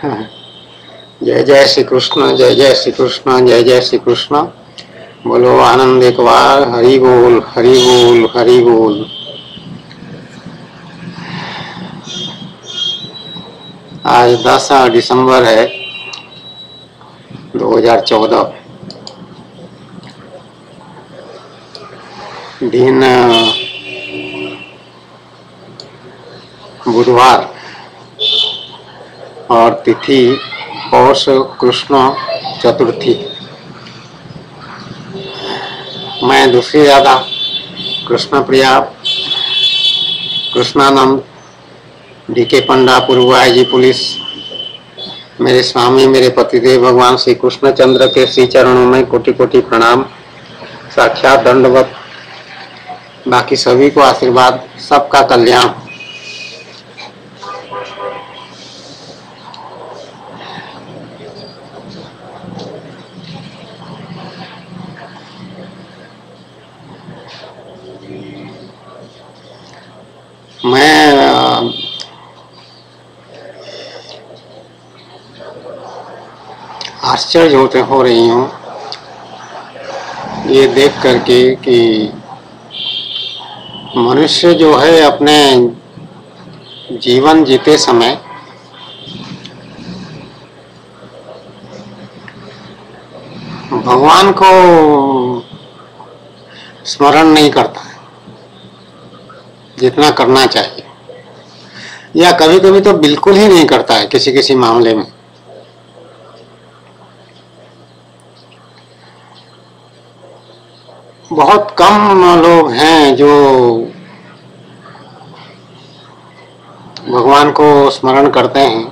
जय जय श्री कृष्ण, जय जय श्री कृष्ण, जय जय श्री कृष्ण। बोलो आनंद एक बार, हरि बोल हरि बोल हरि बोल। आज 10 दिसंबर है 2014। दिन बुधवार और तिथि पौष कृष्ण चतुर्थी। मैं दूसरी दादा कृष्ण प्रिया कृष्णानंद डीके पंडा पूर्वाई जी पुलिस, मेरे स्वामी मेरे पतिदेव भगवान श्री कृष्णचंद्र के श्री चरणों में कोटि कोटि प्रणाम, साक्षात दंडवत। बाकी सभी को आशीर्वाद, सबका कल्याण। मैं आश्चर्य हो रही हूँ ये देख करके कि मनुष्य जो है अपने जीवन जीते समय भगवान को स्मरण नहीं करता है जितना करना चाहिए, या कभी कभी तो बिल्कुल ही नहीं करता है किसी किसी मामले में। बहुत कम लोग हैं जो भगवान को स्मरण करते हैं,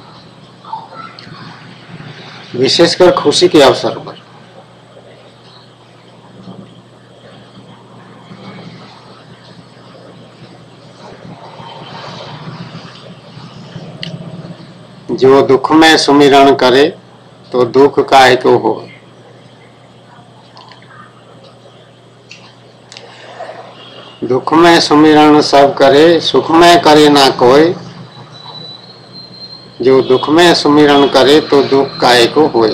विशेषकर खुशी के अवसर पर। जो दुख में सुमिरन करे तो दुख काहे को हो। दुख में सुमिरन सब करे, सुख में करे ना कोई। जो दुख में सुमिरन करे तो दुख काहे को होए।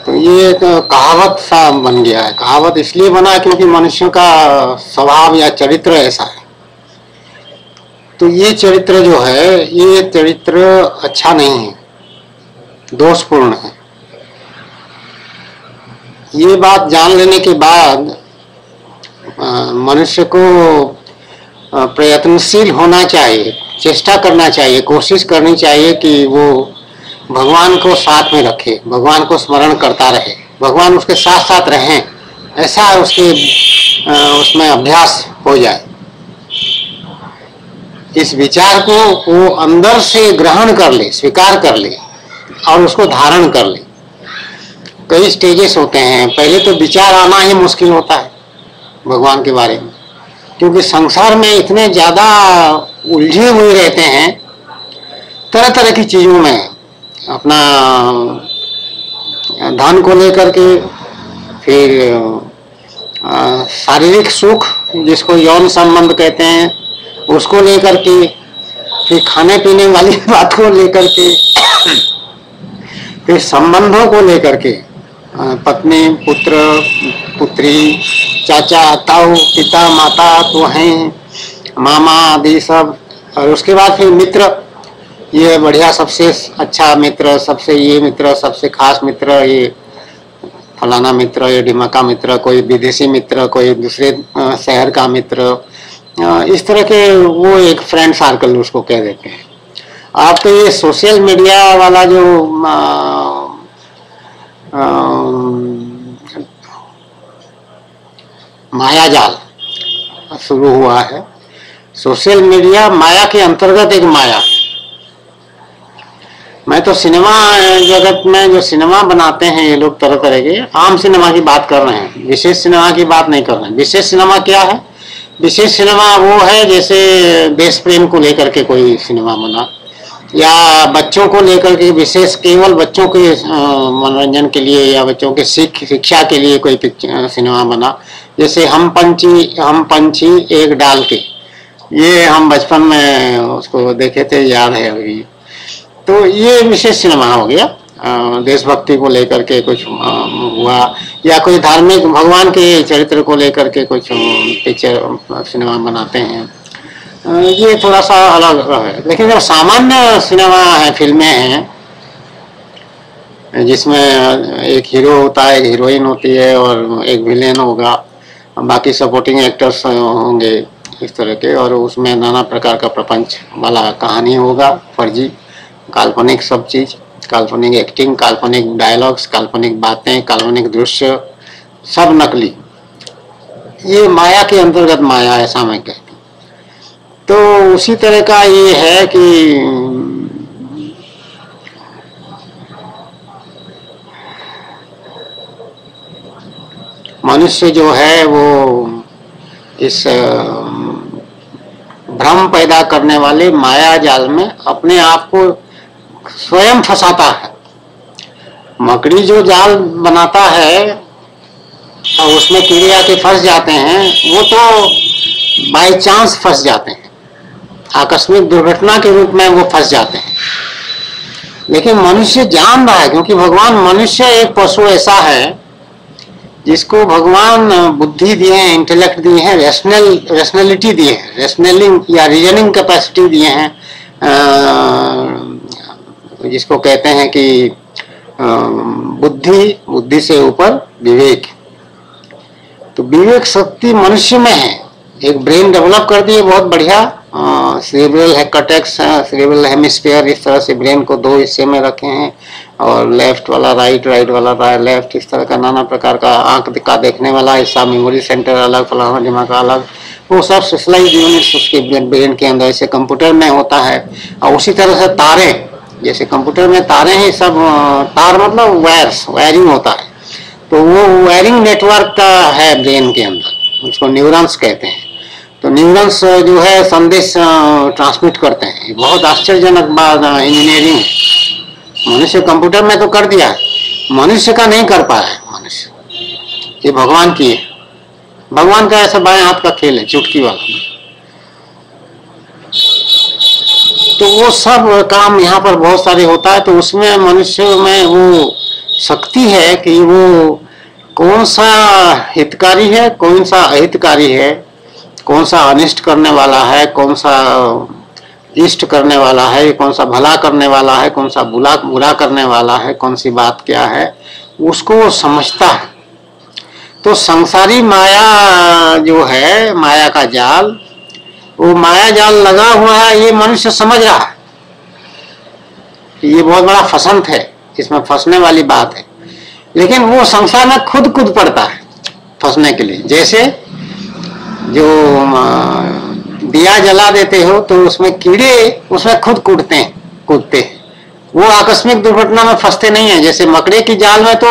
तो ये एक कहावत सा बन गया है। कहावत इसलिए बना क्योंकि मनुष्यों का स्वभाव या चरित्र ऐसा है। तो ये चरित्र जो है, ये चरित्र अच्छा नहीं है, दोषपूर्ण है। ये बात जान लेने के बाद मनुष्य को प्रयत्नशील होना चाहिए, चेष्टा करना चाहिए, कोशिश करनी चाहिए कि वो भगवान को साथ में रखे, भगवान को स्मरण करता रहे, भगवान उसके साथ साथ रहें, ऐसा उसके उसमें अभ्यास हो जाए। इस विचार को वो अंदर से ग्रहण कर ले, स्वीकार कर ले और उसको धारण कर ले। कई स्टेजेस होते हैं। पहले तो विचार आना ही मुश्किल होता है भगवान के बारे में, क्योंकि संसार में इतने ज्यादा उलझे हुए रहते हैं तरह तरह की चीजों में, अपना धन को लेकर के, फिर शारीरिक सुख जिसको यौन संबंध कहते हैं उसको लेकर के, फिर खाने पीने वाली बात को लेकर के, फिर संबंधों को लेकर के, पत्नी पुत्र पुत्री, चाचा ताऊ, पिता माता तो हैं, मामा आदि सब। और उसके बाद फिर मित्र, ये बढ़िया सबसे अच्छा मित्र, सबसे ये मित्र, सबसे खास मित्र, ये फलाना मित्र, ये ढिमका मित्र, कोई विदेशी मित्र, कोई दूसरे शहर का मित्र, इस तरह के वो एक फ्रेंड सर्कल उसको कह देते हैं। आप तो ये सोशल मीडिया वाला जो माया जाल शुरू हुआ है, सोशल मीडिया माया के अंतर्गत एक माया। मैं तो सिनेमा जगत में जो सिनेमा बनाते हैं ये लोग तरह तरह के, आम सिनेमा की बात कर रहे हैं, विशेष सिनेमा की बात नहीं कर रहे हैं। विशेष सिनेमा क्या है? विशेष सिनेमा वो है जैसे देश प्रेम को लेकर के कोई सिनेमा बना, या बच्चों को लेकर के विशेष केवल बच्चों के मनोरंजन के लिए या बच्चों के शिक्षा के लिए कोई सिनेमा बना। जैसे हम पंछी एक डाल के, ये हम बचपन में उसको देखे थे, याद है अभी। तो ये विशेष सिनेमा हो गया। देशभक्ति को लेकर के कुछ हुआ, या कोई धार्मिक भगवान के चरित्र को लेकर के कुछ पिक्चर सिनेमा बनाते हैं, ये थोड़ा सा अलग है। लेकिन जब सामान्य सिनेमा है, फिल्में हैं जिसमें एक हीरो होता है, एक हीरोइन होती है और एक विलेन होगा, बाकी सपोर्टिंग एक्टर्स होंगे इस तरह के, और उसमें नाना प्रकार का प्रपंच वाला कहानी होगा, फर्जी काल्पनिक सब चीज, काल्पनिक एक्टिंग, काल्पनिक डायलॉग्स, काल्पनिक बातें, काल्पनिक दृश्य, सब नकली। ये माया के अंतर्गत माया, ऐसा मैं कहता हूँ। तो उसी तरह का ये है कि मनुष्य जो है वो इस भ्रम पैदा करने वाले माया जाल में अपने आप को स्वयं फंसाता है। मकड़ी जो जाल बनाता है और उसमें कीड़े आके फंस जाते हैं, वो तो बाय चांस फंस जाते हैं, आकस्मिक दुर्घटना के रूप में वो फंस जाते हैं। लेकिन मनुष्य जान रहा है, क्योंकि भगवान, मनुष्य एक पशु ऐसा है जिसको भगवान बुद्धि दिए हैं, इंटेलेक्ट दिए हैं, रेशनलिटी दिए हैं, रेशनलिंग या रीजनिंग कैपेसिटी दिए हैं, जिसको कहते हैं कि बुद्धि से ऊपर विवेक। तो विवेक शक्ति मनुष्य में है। एक ब्रेन डेवलप कर दिए बहुत बढ़िया, सेरेब्रल कॉर्टेक्स, सेरेब्रल हेमिस्फीयर, इस तरह से ब्रेन को दो हिस्से में रखे हैं, और लेफ्ट वाला राइट, राइट वाला लेफ्ट, इस तरह का नाना प्रकार का आंख का देखने वाला हिस्सा, मेमोरी सेंटर अलग, फलाना दिमाग का अलग, वो सब स्पेशलाइज्ड यूनिट्स उसके ब्रेन के अंदर ऐसे कंप्यूटर में होता है। और उसी तरह से तारे, जैसे कंप्यूटर में तारे हैं, सब तार मतलब वायर्स, वायरिंग होता है। तो वो वायरिंग नेटवर्क का है ब्रेन के अंदर, उसको न्यूरॉन्स कहते हैं। तो न्यूरॉन्स जो है संदेश ट्रांसमिट करते हैं। बहुत आश्चर्यजनक बात इंजीनियरिंग है। मनुष्य कंप्यूटर में तो कर दिया है, मनुष्य का नहीं कर पाया है। मनुष्य ये भगवान की है, भगवान का ऐसा बाएं हाथ का खेल है, चुटकी वाला। तो वो सब काम यहाँ पर बहुत सारे होता है। तो उसमें मनुष्य में वो शक्ति है कि वो कौन सा हितकारी है, कौन सा अहितकारी है, कौन सा अनिष्ट करने वाला है, कौन सा इष्ट करने वाला है, कौन सा भला करने वाला है, कौन सा बुरा करने वाला है, कौन सी बात क्या है, उसको वो समझता है। तो संसारी माया जो है, माया का जाल, वो माया जाल लगा हुआ है, ये मनुष्य समझ रहा है कि ये बहुत बड़ा फसंत है, इसमें फंसने वाली बात है। लेकिन वो संसार में खुद पड़ता है फंसने के लिए। जैसे जो दिया जला देते हो तो उसमें कीड़े उसमें खुद कूदते हैं, वो आकस्मिक दुर्घटना में फंसते नहीं है। जैसे मकड़े की जाल में तो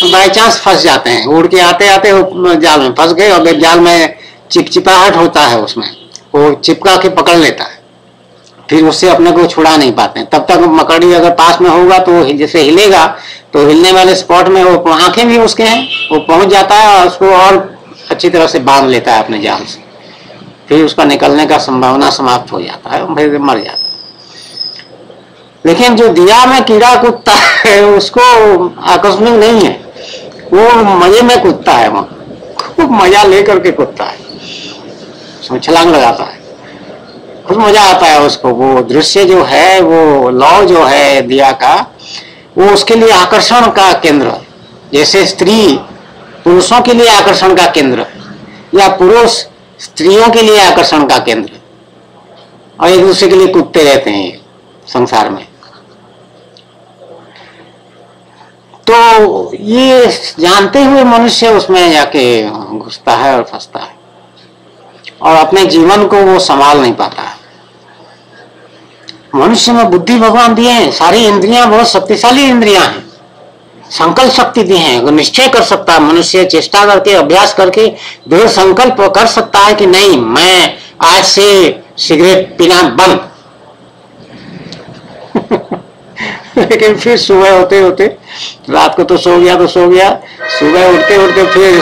बाय चांस फंस जाते हैं, उड़ के आते आते जाल में फंस गए, और जाल में चिपचिपाहट होता है, उसमें वो चिपका के पकड़ लेता है, फिर उससे अपने को छुड़ा नहीं पाते। तब तक मकड़ी अगर पास में होगा तो जैसे हिलेगा तो हिलने वाले स्पॉट में वो आंखें भी उसके हैं, वो पहुंच जाता है और उसको और अच्छी तरह से बांध लेता है अपने जाल से, फिर उसका निकलने का संभावना समाप्त हो जाता है, फिर मर जाता है। लेकिन जो दिया में कीड़ा कूदता है उसको आकस्मिक नहीं है, वो मजे में कूदता है, वो खूब मजा लेकर के कूदता है, उसमें छलांग लगाता है, खूब मजा आता है उसको। वो दृश्य जो है, वो लौ जो है दिया का, वो उसके लिए आकर्षण का केंद्र है। जैसे स्त्री पुरुषों के लिए आकर्षण का केंद्र है, या पुरुष स्त्रियों के लिए आकर्षण का केंद्र है, और एक दूसरे के लिए कूदते रहते हैं संसार में। तो ये जानते हुए मनुष्य उसमें जाके घुसता है और फंसता है, और अपने जीवन को वो संभाल नहीं पाता है। मनुष्य में बुद्धि भगवान दिए हैं, सारी इंद्रियां बहुत शक्तिशाली इंद्रियां हैं, संकल्प शक्ति दी है। अगर निश्चय कर सकता है मनुष्य, चेष्टा करके, अभ्यास करके दृढ़ संकल्प कर सकता है कि नहीं, मैं आज से सिगरेट पीना बंद। लेकिन फिर सुबह होते होते, रात को तो सो गया, सुबह उठते उठते फिर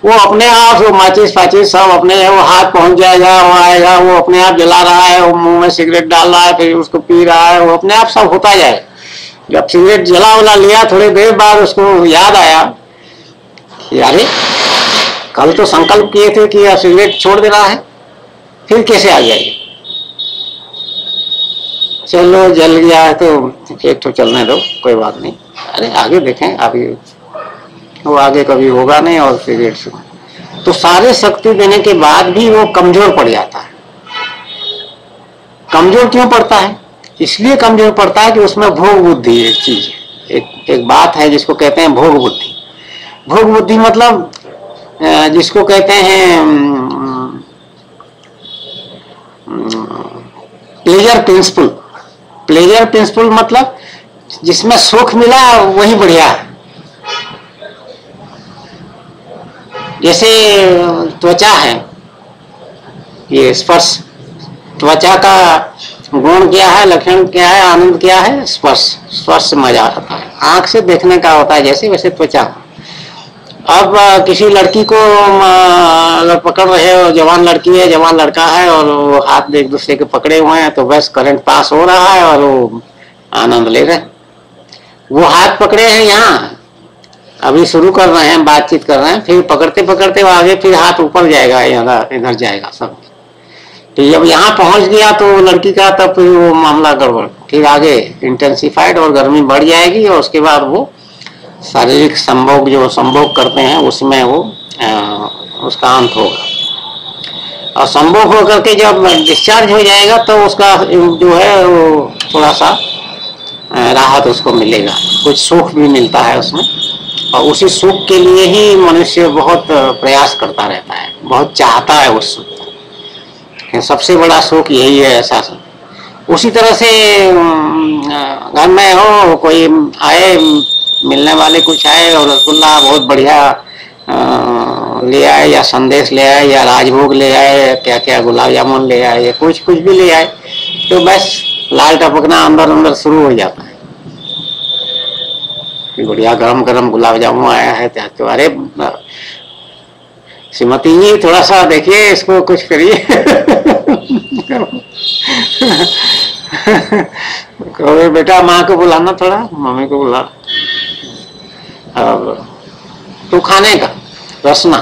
वो अपने आप, वो माचिस फाचिस सब अपने, वो हाथ पहुंच जाएगा, वो आएगा, वो अपने आप जला रहा है, वो मुंह में सिगरेट डाल रहा है, फिर उसको पी रहा है, वो अपने आप सब होता जाए। जब सिगरेट जला उला लिया, थोड़ी देर बाद उसको याद आया कि अरे कल तो संकल्प किए थे कि अब सिगरेट छोड़ देना है, फिर कैसे आ जाएगी। चलो जल गया है तो एक तो चलने दो, कोई बात नहीं, अरे आगे देखें, अभी वो आगे कभी होगा नहीं। और सिगरेट से तो सारे शक्ति देने के बाद भी वो कमजोर पड़ जाता है। कमजोर क्यों पड़ता है? इसलिए कमजोर पड़ता है कि उसमें भोग बुद्धि एक चीज है, एक बात है जिसको कहते हैं भोग बुद्धि। भोग बुद्धि मतलब जिसको कहते हैं प्लेजर प्रिंसिपल। प्लेजर प्रिंसिपल मतलब जिसमें सुख मिला वही बढ़िया है। जैसे त्वचा है, ये स्पर्श, त्वचा का गुण क्या है, लक्षण क्या है, आनंद क्या है? स्पर्श। स्पर्श से मजा आता है, आंख से देखने का होता है जैसे, वैसे त्वचा। अब किसी लड़की को अगर पकड़ रहे हो, जवान लड़की है, जवान लड़का है, और वो हाथ एक दूसरे के पकड़े हुए हैं, तो बस करंट पास हो रहा है और वो आनंद ले रहे हैं। वो हाथ पकड़े हैं, यहाँ अभी शुरू कर रहे हैं, बातचीत कर रहे हैं, फिर पकड़ते पकड़ते वो आगे, फिर हाथ ऊपर जाएगा, इधर जाएगा सब। तो जब यहाँ पहुंच गया तो लड़की का, तब फिर वो मामला गड़बड़, फिर आगे इंटेंसिफाइड और गर्मी बढ़ जाएगी, और उसके बाद वो शारीरिक संभोग जो संभोग करते हैं उसमें वो उसका अंत होगा। और संभोग होकर के जब डिस्चार्ज हो जाएगा तो उसका जो है वो थोड़ा सा राहत उसको मिलेगा, कुछ सुख भी मिलता है उसमें। और उसी सुख के लिए ही मनुष्य बहुत प्रयास करता रहता है, बहुत चाहता है उस सुख। सबसे बड़ा सुख यही है, ऐसा सुख। उसी तरह से घर में हो, कोई आए, मिलने वाले कुछ आए और रसगुल्ला बहुत बढ़िया ले आए, या संदेश ले आए, या राजभोग ले आए, क्या क्या गुलाब जामुन ले आए, या कुछ भी ले आए, तो बस लाल टपकना अंदर अंदर शुरू हो जाता है। बढ़िया गरम गरम गुलाब जामुन आया है तो अरे श्रीमती जी थोड़ा सा देखिए, इसको कुछ करिए। कहो बेटा माँ को बुलाना, थोड़ा मम्मी को बुला। अब तो खाने का रसना,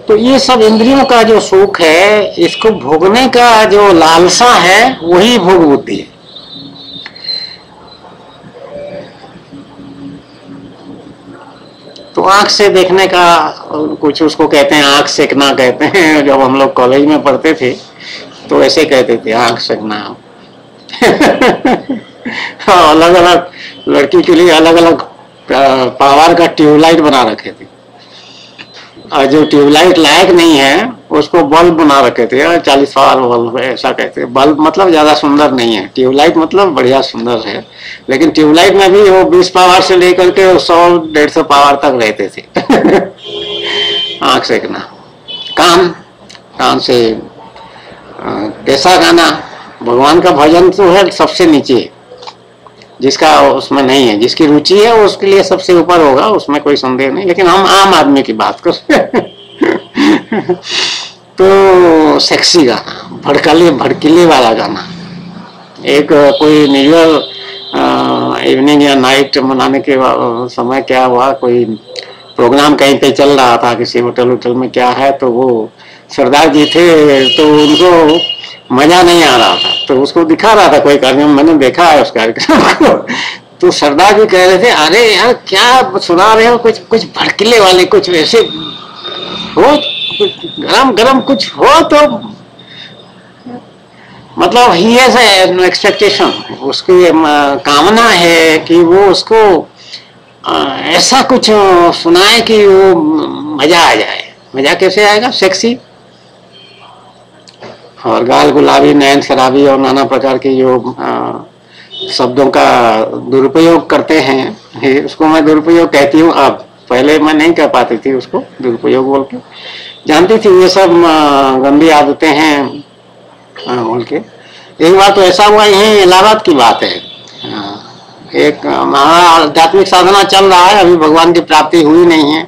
तो ये सब इंद्रियों का जो सुख है, इसको भोगने का जो लालसा है, वही भोग बुद्धि है। तो आंख से देखने का कुछ उसको कहते हैं, आंख सेकना कहते हैं। जब हम लोग कॉलेज में पढ़ते थे तो ऐसे कहते थे, आंख सेकना। अलग अलग लड़की के लिए अलग अलग पावर का ट्यूबलाइट बना रखे थे, और जो ट्यूबलाइट लायक नहीं है उसको बल्ब बना रखे थे, 40 पावर बल्ब, ऐसा कहते हैं। बल्ब मतलब ज्यादा सुंदर नहीं है, ट्यूबलाइट मतलब बढ़िया सुंदर है, लेकिन ट्यूबलाइट में भी वो 20 पावर से लेकर के 100-150 पावर तक रहते थे। आंख सेकना। कान से कैसा गाना, भगवान का भजन तो है सबसे नीचे, जिसका उसमें नहीं है, जिसकी रुचि है उसके लिए सबसे ऊपर होगा, उसमें कोई संदेह नहीं, लेकिन हम आम आदमी की बात कर रहे हैं। तो सेक्सी गाना, भड़कीले वाला गाना। एक कोई न्यू ईयर इवनिंग या नाइट मनाने के समय क्या हुआ, कोई प्रोग्राम कहीं पे चल रहा था, किसी होटल में क्या है, तो वो सरदार जी थे, तो उनको मजा नहीं आ रहा था, तो उसको दिखा रहा था कोई कार्यक्रम, मैंने देखा है उस कार्यक्रम को। तो सरदार जी कह रहे थे, अरे यार क्या सुना रहे हो, कुछ भड़कीले वाले, कुछ वैसे हो, गरम गरम कुछ हो, तो मतलब ही हैज एन एक्सपेक्टेशन, उसकी कामना है कि वो उसको ऐसा कुछ सुनाए कि वो मजा आ जाए। मजा कैसे आएगा? सेक्सी और गाल गुलाबी, नयन शराबी और नाना प्रकार के जो शब्दों का दुरुपयोग करते हैं, उसको मैं दुरुपयोग कहती हूँ। अब पहले मैं नहीं कह पाती थी उसको दुरुपयोग बोल के, जानती थी ये सब गंदी आदतें हैं बोल के। एक बार तो ऐसा हुआ, यही इलाहाबाद की बात है, एक आध्यात्मिक साधना चल रहा है, अभी भगवान की प्राप्ति हुई नहीं है,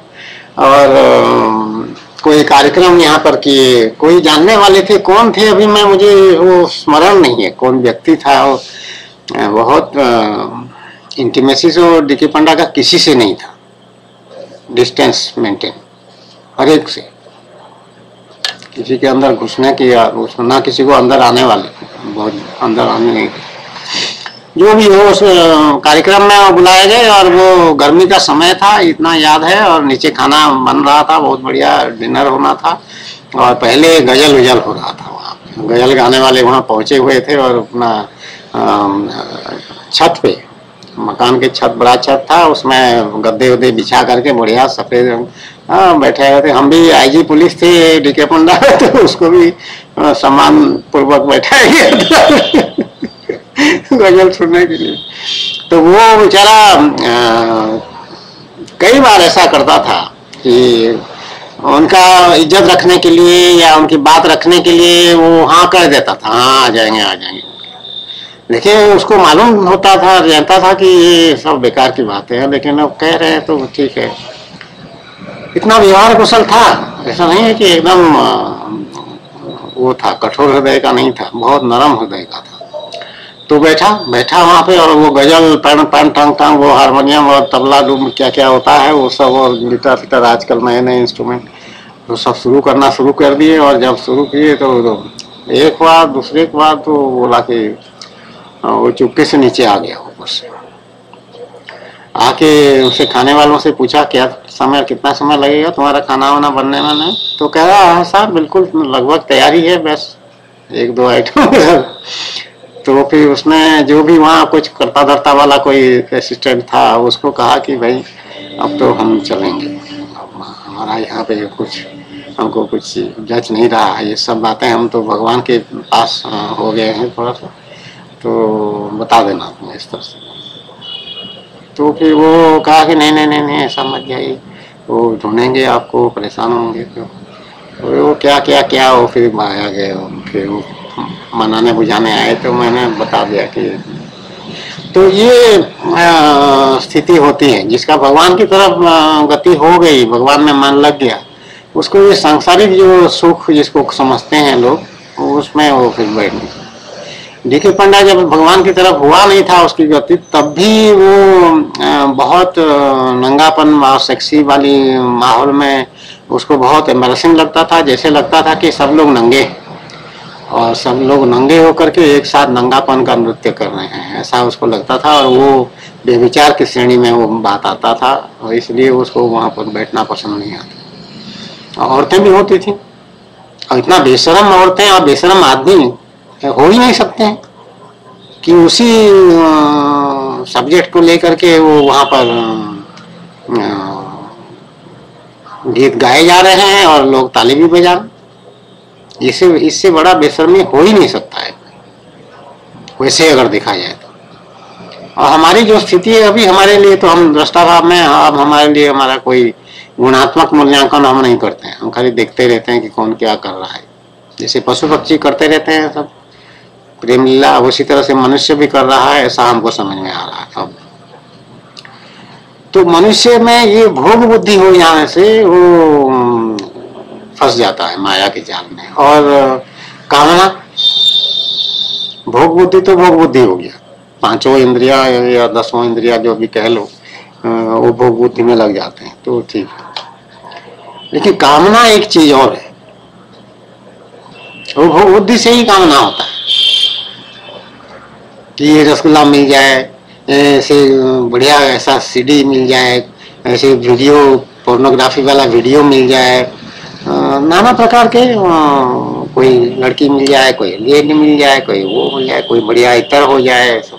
और कोई कार्यक्रम यहाँ पर किए, कोई जानने वाले थे, कौन थे अभी मैं, मुझे वो स्मरण नहीं है कौन व्यक्ति था। वो बहुत इंटीमेसी से डीके पंडा का किसी से नहीं था, डिस्टेंस मेंटेन हर एक से, किसी के अंदर घुसने की या ना किसी को अंदर आने वाले, बहुत अंदर आने नहीं। जो भी हो, उस कार्यक्रम में बुलाए गए और वो गर्मी का समय था इतना याद है, और नीचे खाना बन रहा था, बहुत बढ़िया डिनर होना था, और पहले गजल उजल हो रहा था। वहाँ गजल गाने वाले वहाँ पहुंचे हुए थे, और अपना छत पे, मकान के छत बड़ा छत था, उसमें गद्दे उद्दे बिछा करके बढ़िया सफेद रंग बैठे हुए थे। हम भी आईजी पुलिस थे डीके पंडा, तो उसको भी सम्मान पूर्वक बैठाया गया गजल सुनने के लिए। तो वो बेचारा कई बार ऐसा करता था कि उनका इज्जत रखने के लिए या उनकी बात रखने के लिए वो हाँ कर देता था, हाँ आ जाएंगे आ जाएंगे। लेकिन उसको मालूम होता था, जानता था कि ये सब बेकार की बातें हैं, लेकिन अब कह रहे हैं तो ठीक है। इतना व्यवहार कुशल था, ऐसा नहीं है कि एकदम वो था, कठोर हृदय का नहीं था, बहुत नरम हृदय का था। तो बैठा वहां पे, और वो गजल पैन टांग वो हारमोनियम और तबला डूम क्या क्या होता है वो सब, और गिटार फिटार आजकल नए नए इंस्ट्रूमेंट, तो सब शुरू कर दिए। और जब शुरू किए तो एक बार दूसरे के बाद तो बोला कि वो चुपके से नीचे आ गया ऊपर से आके, उसे खाने वालों से पूछा क्या समय, कितना समय लगेगा तुम्हारा खाना वाना बनने में? नहीं तो कह रहा हाँ साहब बिल्कुल लगभग तैयारी है, बस 1-2 आइटम तो फिर उसने जो भी वहाँ कुछ करता धरता वाला कोई असिस्टेंट था उसको कहा कि भाई अब तो हम चलेंगे, हमारा यहाँ पे कुछ हमको कुछ जच नहीं रहा है, ये सब बातें हम तो भगवान के पास हो गए हैं थोड़ा सा, तो बता देना तुम इस तरह से। तो फिर वो कहा कि नहीं ऐसा मत जाइए, वो ढूंढेंगे आपको, परेशान होंगे। तो वो क्या वो फिर आया गए, फिर वो मनाने बुझाने आए, तो मैंने बता दिया कि तो ये स्थिति होती है, जिसका भगवान की तरफ गति हो गई, भगवान में मन लग गया, उसको ये सांसारिक जो सुख जिसको समझते हैं लोग, उसमें वो फिर बैठ गए। डीके पंडा जब भगवान की तरफ हुआ नहीं था उसकी गति, तब भी वो बहुत नंगापन और सेक्सी वाली माहौल में उसको बहुत एम्बैरेसिंग लगता था, जैसे लगता था कि सब लोग नंगे, और सब लोग नंगे होकर के एक साथ नंगापन का नृत्य कर रहे हैं, ऐसा उसको लगता था। और वो बेविचार की श्रेणी में वो बात आता था, और इसलिए उसको वहां पर बैठना पसंद नहीं आता। औरतें भी होती थी, और इतना बेशरम औरतें और बेशरम आदमी हो ही नहीं सकते हैं कि उसी सब्जेक्ट को लेकर के वो वहां पर गीत गाए जा रहे हैं और लोग ताली भी बजा रहे। इससे बड़ा बेशर्मी हो ही नहीं सकता है वैसे अगर देखा जाए तो। और हमारी जो स्थिति है अभी हमारे लिए, तो हम दृष्टा भाव में, अब हमारे लिए हमारा कोई गुणात्मक मूल्यांकन हम नहीं करते हैं, हम खाली देखते रहते हैं कि कौन क्या कर रहा है। जैसे पशु पक्षी करते रहते हैं सब प्रेम लीला, उसी तरह से मनुष्य भी कर रहा है, ऐसा हमको समझ में आ रहा है अब। तो मनुष्य में ये भोग बुद्धि हो जाने से वो फंस जाता है माया के जाल में। और कामना, भोग बुद्धि तो भोग बुद्धि हो गया, 5 इंद्रिया या 10 इंद्रिया जो भी कह लो, वो भोग बुद्धि में लग जाते हैं, तो ठीक है। लेकिन कामना एक चीज और है, वो भोग बुद्धि से ही कामना होता है कि ये रसगुल्ला मिल जाए, ऐसे बढ़िया ऐसा सीडी मिल जाए, ऐसे वीडियो पोर्नोग्राफी वाला वीडियो मिल जाए, नाना प्रकार के, कोई लड़की मिल जाए, कोई लेडी मिल जाए, कोई वो मिल जाए, कोई बढ़िया इतर हो जाए, सब।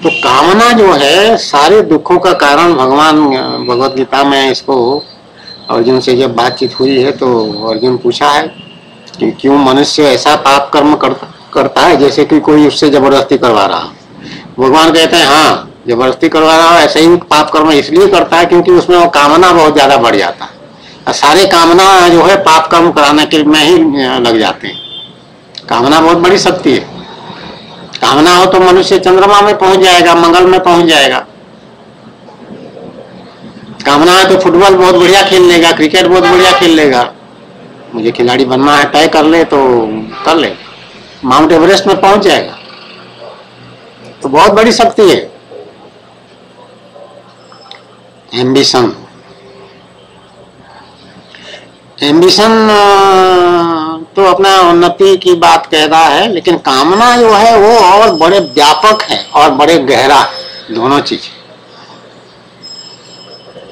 तो कामना जो है सारे दुखों का कारण, भगवान भगवत गीता में इसको अर्जुन से जब बातचीत हुई है तो अर्जुन पूछा है कि क्यों मनुष्य ऐसा पाप कर्म करता है जैसे कि कोई उससे जबरदस्ती करवा रहा। भगवान कहते हैं हाँ, जबरदस्ती करवा रहा है, ऐसे ही पाप कर्म इसलिए करता है क्योंकि उसमें वो कामना बहुत ज्यादा बढ़ जाता है, और सारे कामना जो है पाप कर्म कराने के में ही लग जाते हैं। कामना बहुत बड़ी शक्ति है, कामना हो तो मनुष्य चंद्रमा में पहुंच जाएगा, मंगल में पहुंच जाएगा। कामना है तो फुटबॉल बहुत बढ़िया खेल लेगा, क्रिकेट बहुत बढ़िया खेल लेगा। मुझे खिलाड़ी बनना है तय कर ले तो कर ले, माउंट एवरेस्ट में पहुंच जाएगा। तो बहुत बड़ी शक्ति है एम्बिशन। एम्बिशन तो अपना उन्नति की बात कह रहा है, लेकिन कामना जो है वो और बड़े व्यापक है और बड़े गहरा है। दोनों चीज,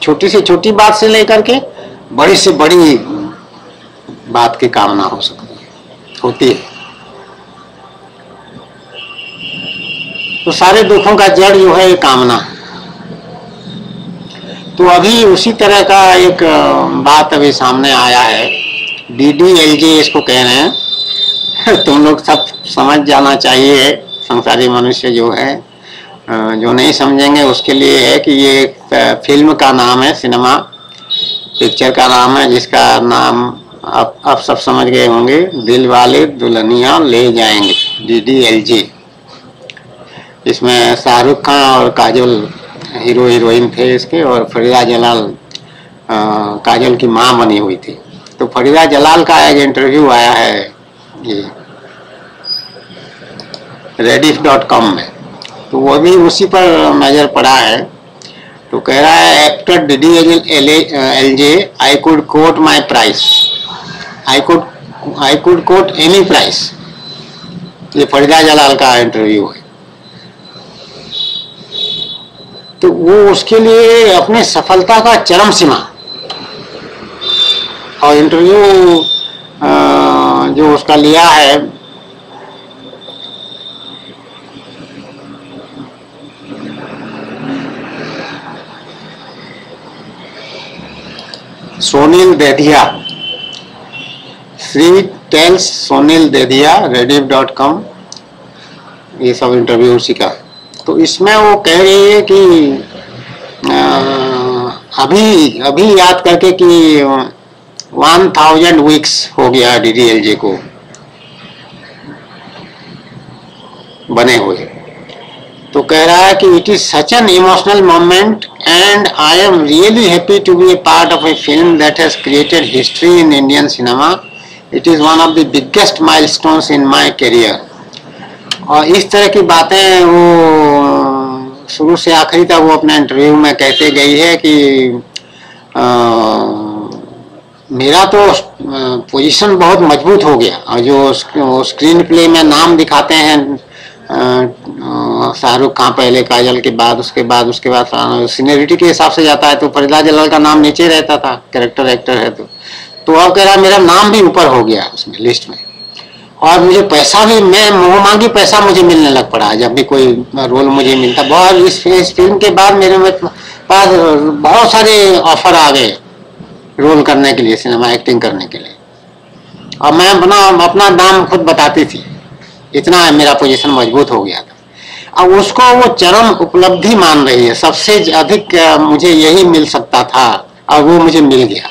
छोटी से छोटी बात से लेकर के बड़ी से बड़ी बात की कामना हो सकती है, होती है। तो सारे दुखों का जड़ जो है कामना है। तो अभी उसी तरह का एक बात अभी सामने आया है, DDLJ इसको कह रहे हैं। तुम लोग सब समझ जाना चाहिए, संसारी मनुष्य जो है, जो नहीं समझेंगे उसके लिए है कि ये फिल्म का नाम है, सिनेमा पिक्चर का नाम है, जिसका नाम अब सब समझ गए होंगे, दिल वाले दुल्हनिया ले जाएंगे, DDLJ। इसमें शाहरुख खान और काजोल हीरो हीरोइन थे इसके, और फरीदा जलाल काजोल की माँ बनी हुई थी। तो फरीदा जलाल का एक इंटरव्यू आया है ये rediff.com में, तो वो भी उसी पर नजर पड़ा है। तो कह रहा है, actor DDLJ, I could quote my price, I could quote any price. ये फरीदा जलाल का इंटरव्यू है। तो वो उसके लिए अपनी सफलता का चरम सीमा, और इंटरव्यू जो उसका लिया है सोनील देदिया, श्री टेल्स सोनील देदिया, rediff.com, ये सब इंटरव्यू उसी का। तो इसमें वो कह रही है कि अभी याद करके कि 1000 वीक्स हो गया DDLJ को बने हुए। तो कह रहा है कि it is such an emotional moment and I am really happy to be a part of a film that has created history in Indian cinema. It is one of the biggest milestones in my career. और इस तरह की बातें वो शुरू से आखिरी तक वो अपने इंटरव्यू में कहते गई है कि मेरा तो पोजीशन बहुत मजबूत हो गया, और जो स्क्रीन प्ले में नाम दिखाते हैं शाहरुख खान पहले, काजल के बाद, उसके बाद सीनियरिटी के हिसाब से जाता है, तो फरीदा जलाल का नाम नीचे रहता था, कैरेक्टर एक्टर है। तो अब कह रहा मेरा नाम भी ऊपर हो गया उसमें लिस्ट में, और मुझे पैसा भी, मैं मुँह मांगी पैसा मुझे मिलने लग पड़ा जब भी कोई रोल मुझे मिलता। बहुत इस फिल्म के बाद मेरे पास बहुत सारे ऑफर आ गए रोल करने के लिए, सिनेमा एक्टिंग करने के लिए, और मैं अपना नाम खुद बताती थी, इतना मेरा पोजीशन मजबूत हो गया था। अब उसको वो चरम उपलब्धि मान रही है, सबसे अधिक मुझे यही मिल सकता था और वो मुझे मिल गया,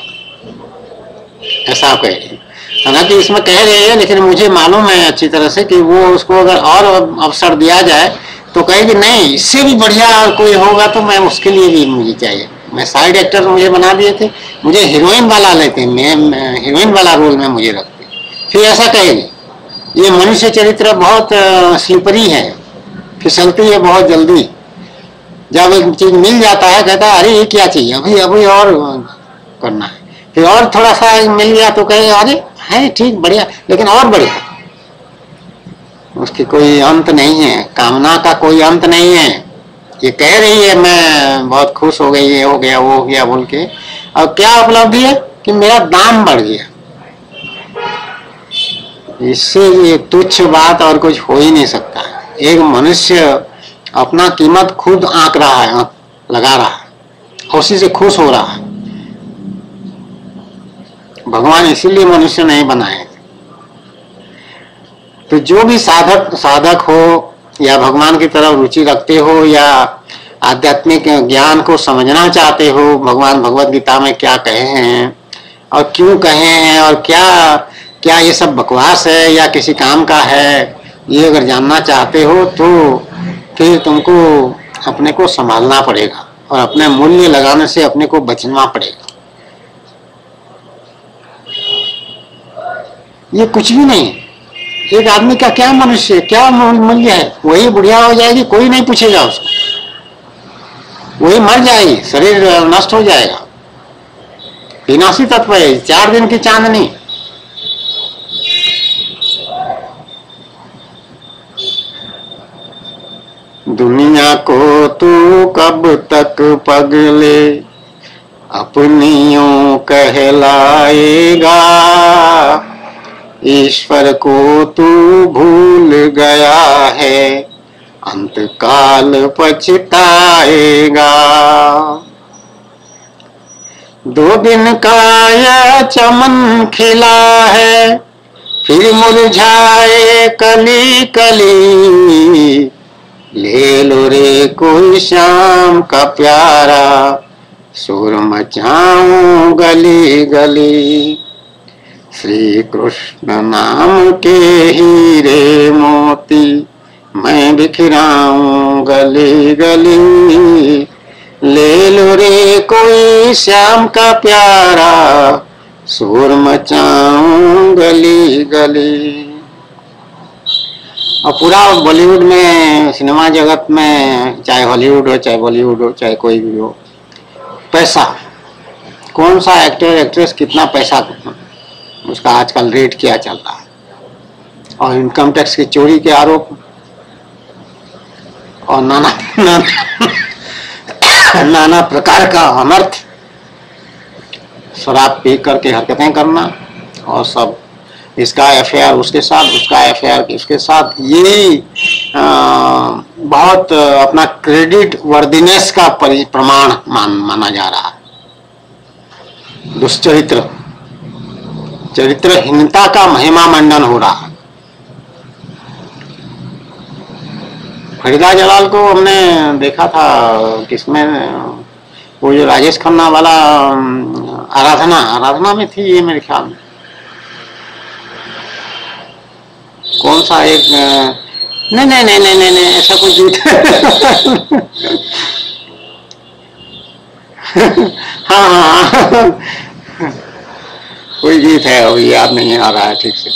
ऐसा कह रही है। हालांकि इसमें कह रही है, लेकिन मुझे मालूम है अच्छी तरह से कि वो उसको अगर और अवसर दिया जाए तो कहेगी नहीं, इससे भी बढ़िया कोई होगा तो मैं उसके लिए भी मुझे चाहिए। मैं साइड एक्टर मुझे बना दिए थे, मुझे हीरोइन वाला लेते, मैं हीरोइन वाला रोल में मुझे रखते, फिर ऐसा कहेगी। ये मनुष्य चरित्र बहुत स्लिपरी है, फिसलती है बहुत जल्दी। जब एक चीज मिल जाता है कहता है अरे ये क्या चाहिए, अभी और करना है, फिर और थोड़ा सा मिल गया तो कहे अरे है ठीक बढ़िया, लेकिन और बढ़िया। उसकी कोई अंत नहीं है, कामना का कोई अंत नहीं है। ये कह रही है मैं बहुत खुश हो गई, ये हो गया वो हो गया बोल के, और क्या उपलब्धि है कि मेरा दाम बढ़ गया। इससे ये तुच्छ बात और कुछ हो ही नहीं सकता। एक मनुष्य अपना कीमत खुद आंक रहा है, लगा रहा है, उसी से खुश हो रहा है। भगवान इसीलिए मनुष्य नहीं बनाए। तो जो भी साधक हो, या भगवान की तरफ रुचि रखते हो, या आध्यात्मिक ज्ञान को समझना चाहते हो, भगवान भगवत गीता में क्या कहे हैं और क्यों कहे हैं, और क्या ये सब बकवास है या किसी काम का है, ये अगर जानना चाहते हो तो फिर तुमको अपने को संभालना पड़ेगा और अपने मूल्य लगाने से अपने को बचना पड़ेगा। ये कुछ भी नहीं। एक आदमी का क्या मनुष्य, क्या मूल्य है? वही बुढ़िया हो जाएगी, कोई नहीं पूछेगा उसको, वही मर जाएगी, शरीर नष्ट हो जाएगा। विनाशी तत्व है, 4 दिन की चांदनी। दुनिया को तू कब तक पगले अपनियों कहलाएगा, ईश्वर को तू भूल गया है, अंतकाल पछताएगा। 2 दिन का यह चमन खिला है, फिर मुरझाए कली कली, ले लो रे कोई शाम का प्यारा, शोर मचाऊं गली गली। श्री कृष्ण नाम के हीरे मोती मैं बिखराऊं गली गली, ले लो रे कोई श्याम का प्यारा, शोर मचाऊं गली गली। और पूरा बॉलीवुड में, सिनेमा जगत में, चाहे हॉलीवुड हो चाहे बॉलीवुड हो चाहे कोई भी हो, पैसा, कौन सा एक्टर एक्ट्रेस कितना पैसा, उसका आजकल रेट क्या चल रहा है। और इनकम टैक्स की चोरी के आरोप और नाना नाना प्रकार का अनर्थ, शराब पी करके हरकतें करना, और सब इसका एफआईआर उसके साथ, उसका एफआईआर इसके साथ, ये बहुत अपना क्रेडिट वर्दिनेस का प्रमाण माना जा रहा है। दुष्चरित्र, चरित्रहीनता का महिमा मंडन हो रहा है। फरीदा जलाल को हमने देखा था किसमें, वो जो राजेश खन्ना वाला आराधना में थी ये मेरे ख्याल में। कौन सा एक, नहीं ऐसा कुछ गीत हाँ कोई गीत है, अभी याद नहीं आ रहा है ठीक से।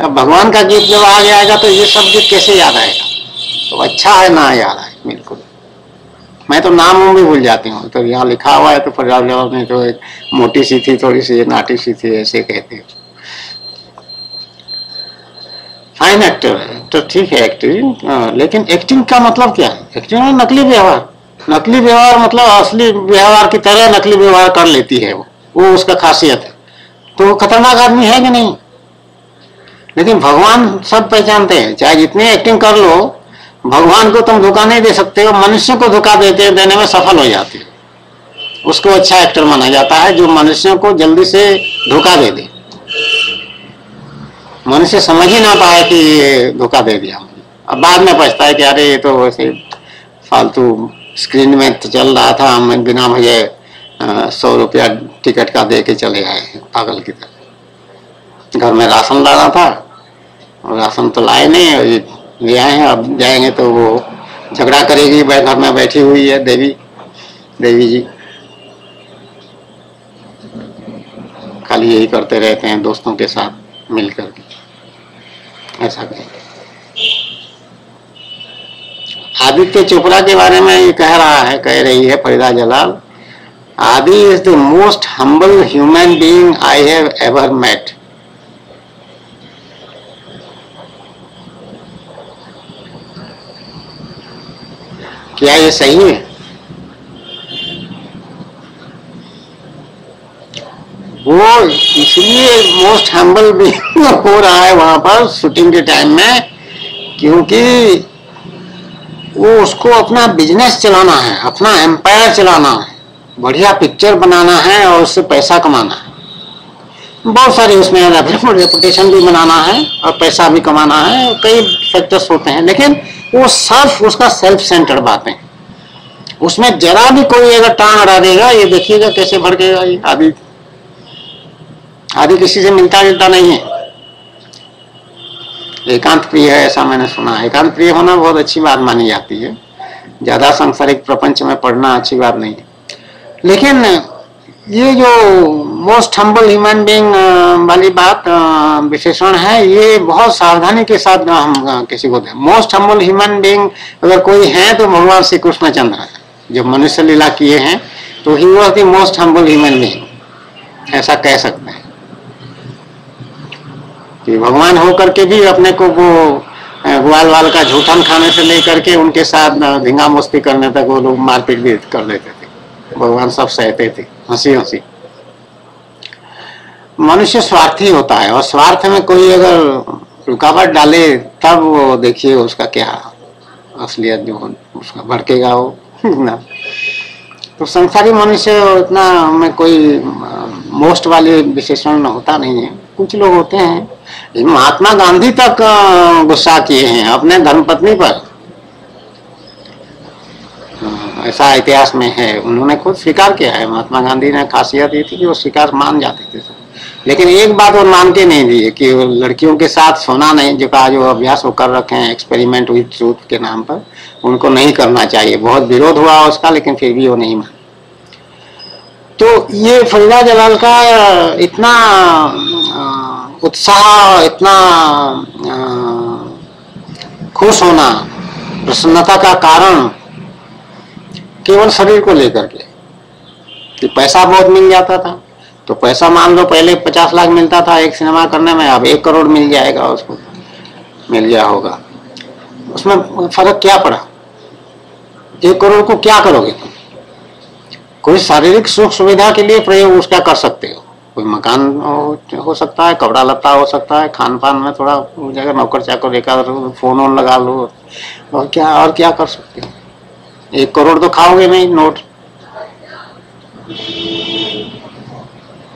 भगवान का गीत जब आ जाएगा तो ये सब गीत कैसे याद आएगा? तो अच्छा है ना याद आए, बिल्कुल। मैं तो नाम भी भूल जाती हूँ, तो यहाँ लिखा हुआ है तो फरीदा जलाल में तो एक मोटी सी थी, थोड़ी सी नाटी सी थी, ऐसे कहते हैं। फाइन एक्टर है तो ठीक है एक्टिंग, लेकिन एक्टिंग का मतलब क्या है? एक्टिंग में नकली व्यवहार, नकली व्यवहार मतलब असली व्यवहार की तरह नकली व्यवहार कर लेती है वो उसका खासियत है। तो वो खतरनाक आदमी है कि नहीं? लेकिन भगवान सब पहचानते हैं, चाहे जितनी एक्टिंग कर लो, भगवान को तुम धोखा नहीं दे सकते हो, मनुष्य को धोखा देने में सफल हो जाते हो। उसको अच्छा एक्टर माना जाता है जो मनुष्यों को जल्दी से धोखा दे दे, मनुष्य समझ ही ना पाए कि ये धोखा दे दिया, अब बाद में पछता है कि अरे ये तो वैसे फालतू स्क्रीन में तो चल रहा था, हम बिना मुझे 100 रुपया टिकट का दे के चले आए पागल की तरह। घर में राशन लाना था और राशन तो लाए नहीं, ले आए हैं, अब जाएंगे तो वो झगड़ा करेगी, घर में बैठी हुई है देवी जी, खाली यही करते रहते हैं दोस्तों के साथ मिलकर के, ऐसा करें। आदित्य चोपड़ा के बारे में ये कह रही है Farida Jalal, Adi is the most humble human being I have ever met. क्या ये सही है? वो इसलिए मोस्ट हम्बल भी हो रहा है वहां पर शूटिंग के टाइम में, क्योंकि वो उसको अपना बिजनेस चलाना है, अपना एम्पायर चलाना है, बढ़िया पिक्चर बनाना है और उससे पैसा कमाना है। बहुत सारी उसमें रेपुटेशन भी बनाना है और पैसा भी कमाना है, कई फैक्टर्स होते हैं, लेकिन वो सिर्फ उसका सेल्फ सेंटर्ड बातें, उसमें जरा भी कोई अगर टांग अड़ा देगा, ये देखिएगा कैसे भड़केगा। आदि किसी से मिलता जुलता नहीं है, एकांत प्रिय है, ऐसा मैंने सुना। एकांत प्रिय होना बहुत अच्छी बात मानी जाती है, ज्यादा सांसारिक प्रपंच में पढ़ना अच्छी बात नहीं है। लेकिन ये जो मोस्ट हम्बल ह्यूमन बीइंग वाली बात विशेषण है, ये बहुत सावधानी के साथ हम किसी को दें। मोस्ट हम्बल ह्यूमन बीइंग अगर कोई है तो भगवान श्री कृष्ण चंद्र है, जो मनुष्य लीला किए हैं, तो he was the most humble human being, ऐसा कह सकते हैं कि भगवान होकर के भी अपने को वो ग्वाल वाल का झूठन खाने से लेकर के उनके साथ धिंगा मस्ती करने तक वो लोग मारपीट भी कर लेते थे। भगवान सब सहते थे हंसी हंसी। मनुष्य स्वार्थी होता है, और स्वार्थ में कोई अगर रुकावट डाले तब वो देखिए उसका क्या असलियत जो उसका भड़केगा वो ना। तो संसारी मनुष्य इतना में कोई मोस्ट वाले विशेषण होता नहीं है, कुछ लोग होते हैं। महात्मा गांधी तक गुस्सा किए हैं अपने धर्मपत्नी पर, ऐसा इतिहास में है, उन्होंने खुद स्वीकार किया है। महात्मा गांधी ने खासियत ये थी कि वो स्वीकार मान जाते थे, लेकिन एक बात वो मान के नहीं दी कि लड़कियों के साथ सोना नहीं, जो अभ्यास वो कर रखे हैं एक्सपेरिमेंट विद ट्रूथ के नाम पर, उनको नहीं करना चाहिए। बहुत विरोध हुआ उसका, लेकिन फिर भी वो नहीं मान। तो ये फरीदा जलाल का इतना उत्साह, इतना खुश होना, प्रसन्नता का कारण केवल शरीर को लेकर के कि पैसा बहुत मिल जाता था। तो पैसा मान लो पहले 50 लाख मिलता था एक सिनेमा करने में, अब 1 करोड़ मिल जाएगा, उसको मिल गया होगा। उसमें फर्क क्या पड़ा? 1 करोड़ को क्या करोगे तुम? कोई शारीरिक सुख सुविधा के लिए प्रयोग उसका कर सकते हो, कोई मकान हो सकता है, कपड़ा लत्ता हो सकता है, खान पान में थोड़ा जगह नौकर चाकर एक फोन वोन लगा लो, और क्या कर सकते हो? 1 करोड़ तो खाओगे नहीं नोट।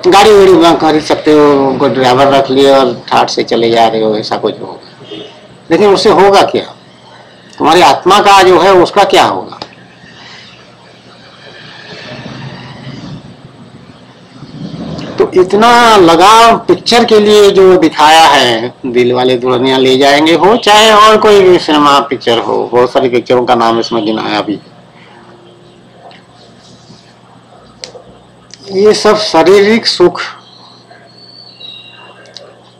गाड़ी वाड़ी खरीद सकते हो, कोई ड्राइवर रख लिए और ठाट से चले जा रहे हो, ऐसा कुछ होगा। लेकिन उससे होगा क्या? तुम्हारी आत्मा का जो है उसका क्या होगा? तो इतना लगाव पिक्चर के लिए जो दिखाया है, दिल वाले दुल्हनिया ले जाएंगे हो, चाहे और कोई भी सिनेमा पिक्चर हो, बहुत सारी पिक्चरों का नाम इसमें गिनाया भी। ये सब शारीरिक सुख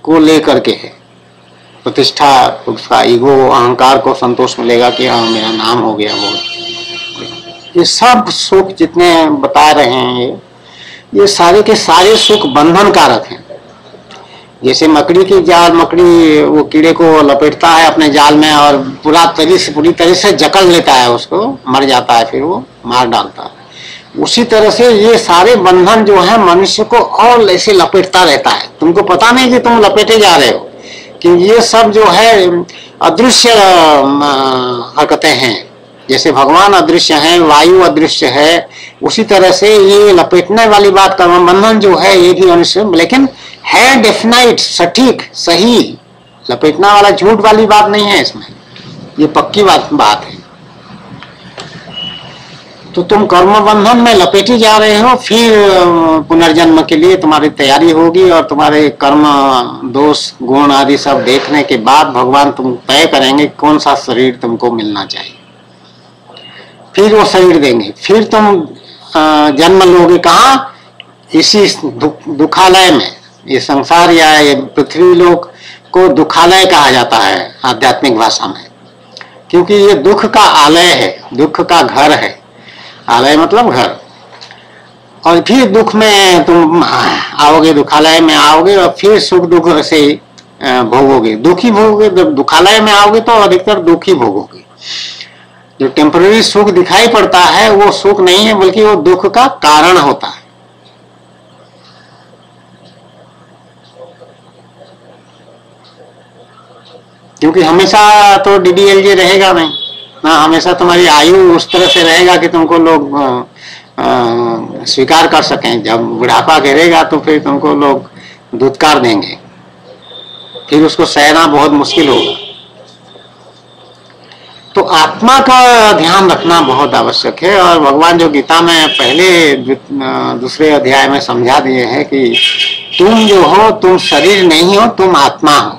को लेकर के है। प्रतिष्ठा, उसका ईगो, अहंकार को संतोष मिलेगा कि हाँ मेरा नाम हो गया बहुत। ये सब सुख जितने बता रहे हैं, ये सारे के सारे सुख बंधन कारक हैं। जैसे मकड़ी की जाल, मकड़ी वो कीड़े को लपेटता है अपने जाल में और पूरी तरह से जकड़ लेता है, उसको मर जाता है, फिर वो मार डालता है। उसी तरह से ये सारे बंधन जो है मनुष्य को और ऐसे लपेटता रहता है। तुमको पता नहीं कि तुम लपेटे जा रहे हो, कि ये सब जो है अदृश्य हरकतें हैं। जैसे भगवान अदृश्य है, वायु अदृश्य है, उसी तरह से ये लपेटने वाली बात का बंधन जो है ये भी अदृश्य, लेकिन है डेफिनाइट, सटीक, सही। लपेटना वाला झूठ वाली बात नहीं है इसमें, ये पक्की बात है। तो तुम कर्म बंधन में लपेटे जा रहे हो, फिर पुनर्जन्म के लिए तुम्हारी तैयारी होगी, और तुम्हारे कर्म दोष गुण आदि सब देखने के बाद भगवान तुम तय करेंगे कौन सा शरीर तुमको मिलना चाहिए, फिर वो शरीर देंगे। फिर तुम जन्म लोगे कहाँ? इसी दुखालय में। ये संसार या ये पृथ्वी लोक को दुखालय कहा जाता है आध्यात्मिक भाषा में, क्योंकि ये दुख का आलय है, दुख का घर है। आलय मतलब घर। और फिर दुख में तुम आओगे, दुखालय में आओगे, और फिर सुख दुख से भोगोगे, दुखी भोगोगे। जब दुखालय में आओगे तो अधिकतर दुखी भोगोगे। जो टेम्पररी सुख दिखाई पड़ता है वो सुख नहीं है, बल्कि वो दुख का कारण होता है। क्योंकि हमेशा तो डीडीएलजे रहेगा नहीं ना, हमेशा तुम्हारी आयु उस तरह से रहेगा कि तुमको लोग स्वीकार कर सकें। जब बुढ़ापा घेरेगा तो फिर तुमको लोग दुत्कार देंगे, फिर उसको सहना बहुत मुश्किल होगा। तो आत्मा का ध्यान रखना बहुत आवश्यक है। और भगवान जो गीता में पहले दूसरे अध्याय में समझा दिए हैं कि तुम जो हो, तुम शरीर नहीं हो, तुम आत्मा हो।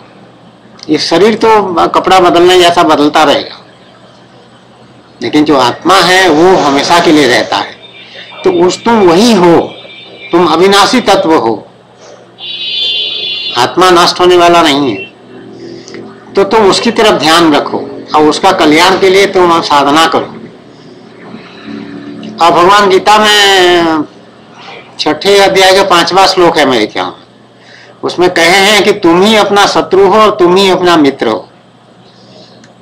ये शरीर तो कपड़ा बदलने जैसा बदलता रहेगा, लेकिन जो आत्मा है वो हमेशा के लिए रहता है। तो तुम वही हो, तुम अविनाशी तत्व हो, आत्मा नष्ट होने वाला नहीं है। तो तुम उसकी तरफ ध्यान रखो और उसका कल्याण के लिए तुम साधना करो। और भगवान गीता में 6ठे अध्याय का 5वां श्लोक है मेरे ख्याल, उसमें कहे हैं कि तुम ही अपना शत्रु हो और तुम ही अपना मित्र हो।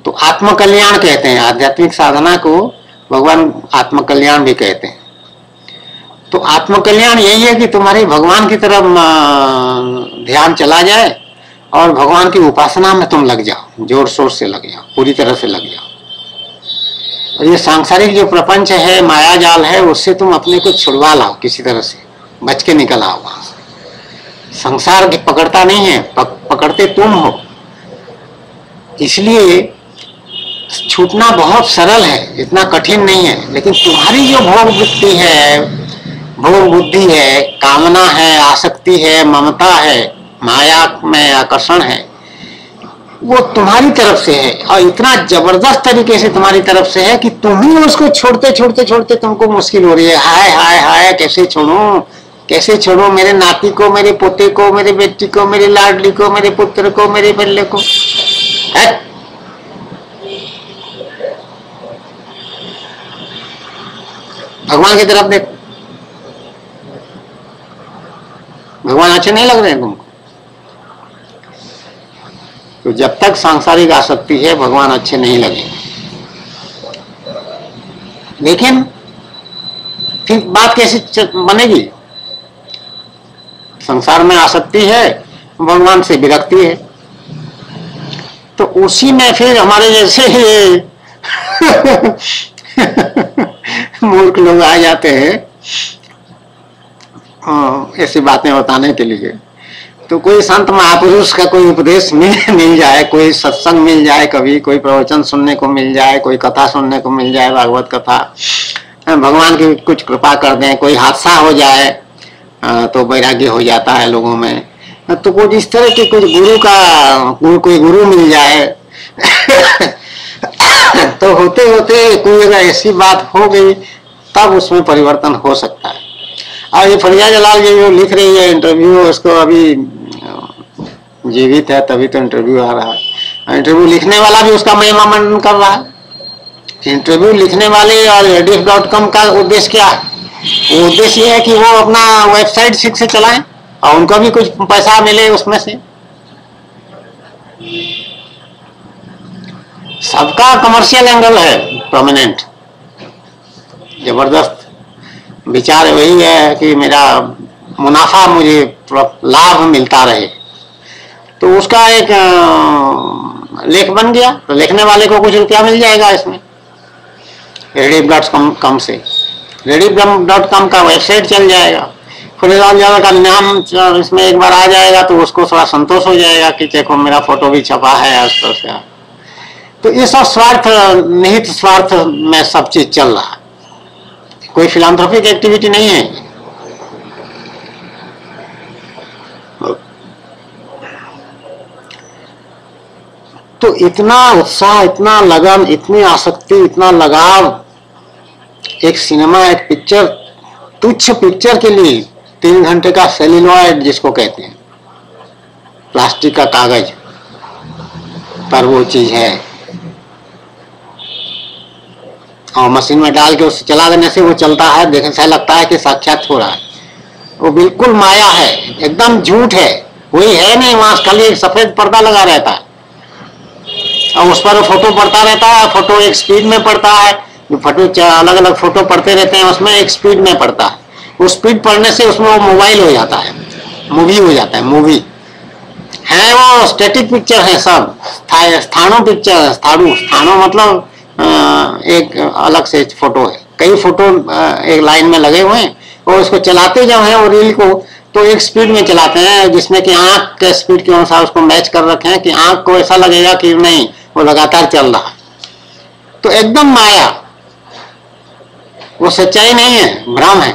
तो आत्मकल्याण कहते हैं, आध्यात्मिक साधना को भगवान आत्मकल्याण भी कहते हैं। तो आत्मकल्याण यही है कि तुम्हारी भगवान की तरफ ध्यान चला जाए और भगवान की उपासना में तुम लग जाओ, जोर शोर से लग जाओ, पूरी तरह से लग जाओ। और ये सांसारिक जो प्रपंच है, माया जाल है, उससे तुम अपने को छुड़वा लाओ, किसी तरह से बच के निकल आओ वहां से। संसार पकड़ता नहीं है, पकड़ते तुम हो। इसलिए छूटना बहुत सरल है, इतना कठिन नहीं है। लेकिन तुम्हारी जो भोग वृत्ति है, भोग बुद्धि है, कामना है, आसक्ति है, ममता है, माया में आकर्षण है, वो तुम्हारी तरफ से है और इतना जबरदस्त तरीके से तुम्हारी तरफ से है कि तुम ही उसको छोड़ते छोड़ते छोड़ते तुमको मुश्किल हो रही है। हाय हाय हाय, कैसे छोड़ूं, कैसे छोड़ूं मेरे नाती को, मेरे पोते को, मेरे बेटी को, मेरी लाडली को, मेरे पुत्र को, मेरे बल्ले को। है? भगवान की तरफ देखो, भगवान अच्छे नहीं लग रहे हैं तुमको। तो जब तक सांसारिक आसक्ति है, भगवान अच्छे नहीं लगेंगे। लेकिन फिर बात कैसे बनेगी? संसार में आसक्ति है, भगवान से विरक्ति है, तो उसी में फिर हमारे जैसे मूर्ख लोग आ जाते हैं ऐसी बातें बताने के लिए। तो कोई संत महापुरुष का कोई उपदेश मिल जाए, कोई सत्संग मिल जाए, कभी कोई प्रवचन सुनने को मिल जाए, कोई कथा सुनने को मिल जाए, भागवत कथा, भगवान की कुछ कृपा कर दें, कोई हादसा हो जाए तो वैराग्य हो जाता है लोगों में। तो कुछ इस तरह के कुछ कोई गुरु मिल जाए तो होते होते कोई अगर ऐसी बात हो गई तब उसमें परिवर्तन हो सकता है। और ये फरिया जलाल ये जो लिख रही है इंटरव्यू, उसको अभी जीवित है तभी तो इंटरव्यू आ रहा है। इंटरव्यू लिखने वाला भी उसका महिमा मंडन कर रहा है। इंटरव्यू लिखने वाले और rediff.com का उद्देश्य क्या है? वो उद्देश्य ये है कि वो अपना वेबसाइट ठीक से चलाएं और उनको भी कुछ पैसा मिले उसमें से। सबका कमर्शियल एंगल है प्रोमिनेंट, जबरदस्त विचार वही है कि मेरा मुनाफा, मुझे लाभ मिलता रहे। तो उसका एक लेख बन गया, तो लिखने वाले को कुछ रुपया मिल जाएगा इसमें rediff.com से। rediff.com का वेबसाइट चल जाएगा, फरीदाबाद का नाम इसमें एक बार आ जाएगा तो उसको थोड़ा संतोष हो जाएगा कि देखो मेरा फोटो भी छपा है आस पास का। तो ये सब स्वार्थ, निहित स्वार्थ में सब चीज चल रहा है, कोई फिलांथ्रोपिक एक्टिविटी नहीं है। तो इतना उत्साह, इतना लगन, इतनी आसक्ति, इतना लगाव एक सिनेमा, एक पिक्चर, तुच्छ पिक्चर के लिए 3 घंटे का सेल्यूलॉइड जिसको कहते हैं, प्लास्टिक का कागज पर वो चीज है और मशीन में डाल के उसे चला देने से वो चलता है, देखने से लगता है कि साक्षात हो रहा है। वो बिल्कुल माया है, एकदम झूठ है, कोई है नहीं वहां, खाली एक सफेद पर्दा लगा रहता है और उस पर फोटो पड़ता रहता है। फोटो एक स्पीड में पड़ता है, जो फोटो अलग अलग फोटो पड़ते रहते हैं उसमें एक स्पीड में पड़ता है। उस स्पीड पड़ने से उसमें वो मोबाइल हो जाता है, मूवी हो जाता है। मूवी है वो स्टैटिक पिक्चर है सब, स्थानों पिक्चर, स्थानों मतलब एक अलग से फोटो है, कई फोटो एक लाइन में लगे हुए हैं और उसको चलाते जब है वो रील को तो एक स्पीड में चलाते हैं जिसमें कि आंख के स्पीड के अनुसार उसको मैच कर रखे हैं कि आंख को ऐसा लगेगा कि नहीं वो लगातार चल रहा है। तो एकदम माया, वो सच्चाई नहीं है, भ्रम है।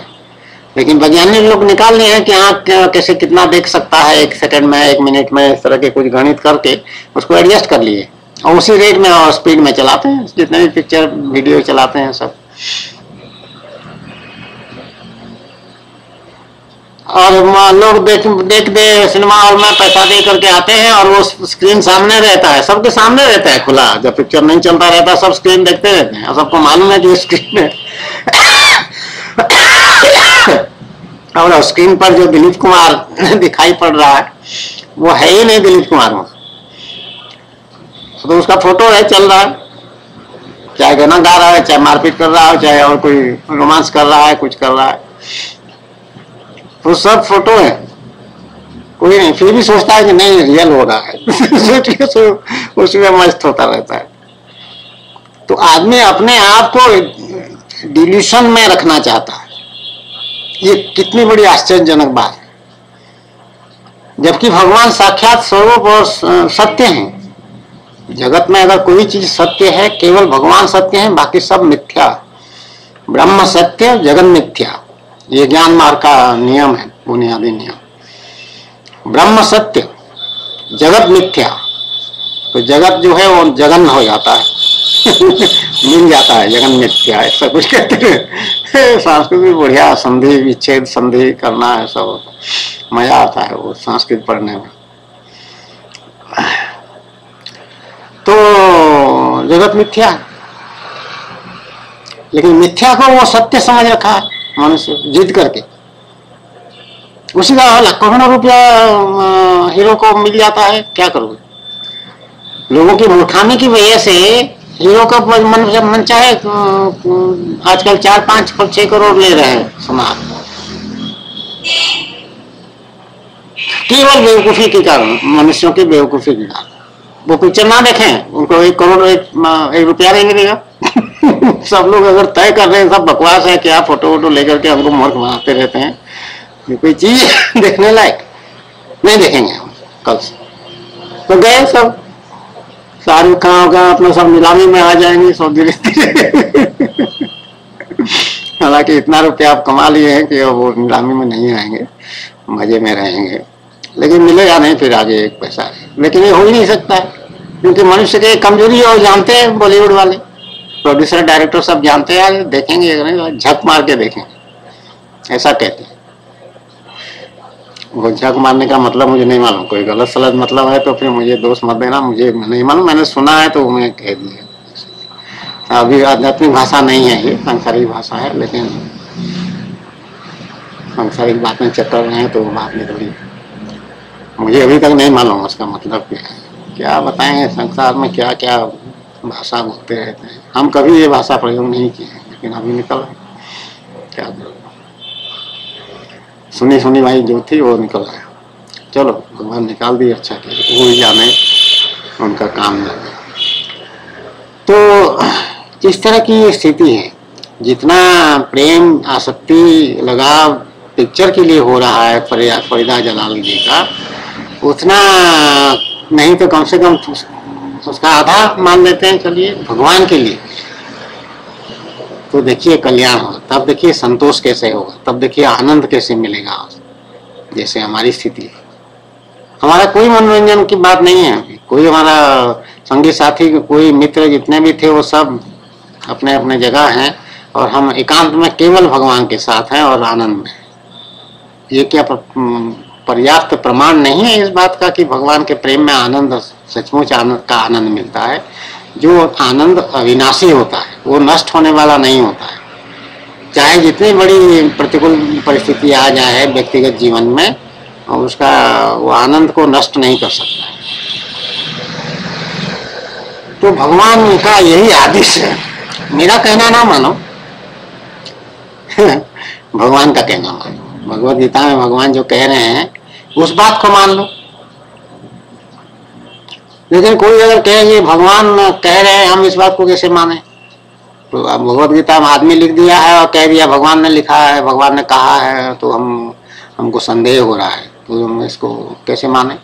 लेकिन वैज्ञानिक लोग निकाल लिए हैं कि आँख कैसे कितना देख सकता है, 1 सेकंड में, 1 मिनट में, इस तरह के कुछ गणित करके उसको एडजस्ट कर लिए और उसी रेट में और स्पीड में चलाते हैं जितने भी पिक्चर वीडियो चलाते हैं सब। और लोग देख दे सिनेमा हॉल में पैसा दे करके आते हैं और वो स्क्रीन सामने रहता है, सबके सामने रहता है खुला, जब पिक्चर नहीं चलता रहता सब स्क्रीन देखते रहते हैं और सबको मालूम है कि स्क्रीन है। और स्क्रीन पर जो दिलीप कुमार दिखाई पड़ रहा है वो है ही नहीं दिलीप कुमार में, तो उसका फोटो है चल रहा है, चाहे गाना गा रहा है, चाहे मारपीट कर रहा है, चाहे और कोई रोमांस कर रहा है, कुछ कर रहा है, वो सब फोटो है, कोई नहीं, फिर भी सोचता है कि नहीं रियल हो रहा है। सोच के उसमें मस्त होता रहता है। तो आदमी अपने आप को डिल्यूशन में रखना चाहता है, ये कितनी बड़ी आश्चर्यजनक बात है, जबकि भगवान साक्षात स्वरूप और सत्य हैं। जगत में अगर कोई चीज सत्य है केवल भगवान सत्य है, बाकी सब मिथ्या। ब्रह्म सत्य जगत मिथ्या, ये ज्ञान मार्ग का नियम है, बुनियादी नियम। ब्रह्म सत्य जगत मिथ्या, तो जगत जो है वो जगन हो जाता है। मिल जाता है जगन मिथ्या, ऐसा कुछ कहते हैं। संस्कृत भी बढ़िया, संधि विच्छेद संधि करना है, सब मजा आता है वो संस्कृत पढ़ने में। तो जगत मिथ्या है, लेकिन मिथ्या को वो सत्य समझ रखा है मनुष्य जिद करके। उसी का लाखों रुपया हीरो को मिल जाता है, क्या करोगे? लोगों की मूर्खामी की वजह से हीरो का मन चाहे आजकल 4, 5, 6 करोड़ ले रहे हैं समाज, केवल बेवकूफी के कारण, मनुष्यों की बेवकूफी के कारण। वो पिक्चर ना देखें, उनको 1 करोड़ 1 रुपया नहीं मिलेगा। सब लोग अगर तय कर रहे हैं सब बकवास है, क्या फोटो वोटो लेकर के हमको मूर्ख बनाते रहते हैं, कोई चीज देखने लायक नहीं देखेंगे हम कल से। तो गए सब, शाहरुख खान होगा अपना सब नीलामी में आ जाएंगे सब धीरे धीरे। हालांकि इतना रुपया आप कमा लिए हैं कि वो नीलामी में नहीं आएंगे, मजे में रहेंगे, लेकिन मिलेगा नहीं फिर आगे 1 पैसा। लेकिन ये हो ही नहीं सकता है, क्योंकि मनुष्य की कमजोरी है, जानते हैं बॉलीवुड वाले प्रोड्यूसर डायरेक्टर सब जानते हैं, देखेंगे झक मार के देखेंगे, ऐसा कहते हैं। वो झक मारने का मतलब मुझे नहीं मालूम, कोई गलत सलत मतलब है तो फिर मुझे दोष मत देना, मुझे नहीं मालूम, मैंने सुना है तो मैं कह दिया। अभी आध्यात्मिक भाषा नहीं है, ये सांसारिक भाषा है, लेकिन सांसारिक बातें चक्कर रहे हैं तो बात निकली। मुझे अभी तक नहीं मालूम उसका मतलब क्या है, क्या बताएंगे, संसार में क्या क्या भाषा बोलते रहते हैं। हम कभी ये भाषा प्रयोग नहीं किए हैं, लेकिन अभी निकल क्या करो, सुनी सुनी भाई जो थी वो निकल आया। चलो भगवान निकाल दिए, अच्छा किया, वो ही जाने, उनका काम जाने। तो इस तरह की स्थिति है। जितना प्रेम आसक्ति लगाव पिक्चर के लिए हो रहा है फरीदा जलाल जी का, उतना नहीं तो कम से कम उसका आधा मान लेते हैं चलिए भगवान के लिए। तो देखिए कल्याण होगा, तब देखिए संतोष कैसे होगा, तब देखिए आनंद कैसे मिलेगा। जैसे हमारी स्थिति है, हमारा कोई मनोरंजन की बात नहीं है, कोई हमारा संगी साथी कोई मित्र जितने भी थे वो सब अपने अपने जगह हैं, और हम एकांत में केवल भगवान के साथ हैं और आनंद में। ये क्या पर्याप्त प्रमाण नहीं है इस बात का कि भगवान के प्रेम में आनंद, सचमुच आनंद का आनंद मिलता है। जो आनंद अविनाशी होता है, वो नष्ट होने वाला नहीं होता है। चाहे जितनी बड़ी प्रतिकूल परिस्थिति आ जाए व्यक्तिगत जीवन में, और उसका वो आनंद को नष्ट नहीं कर सकता है। तो भगवान का यही आदेश है, मेरा कहना ना मानो, भगवान का कहना मानो। भगवद गीता में भगवान जो कह रहे हैं उस बात को मान लो। लेकिन कोई अगर कहे भगवान कह रहे हैं, हम इस बात को कैसे माने? तो अब भगवद गीता में आदमी लिख दिया है और कह दिया भगवान ने लिखा है, भगवान ने कहा है, तो हमको संदेह हो रहा है, तो हम इसको कैसे माने?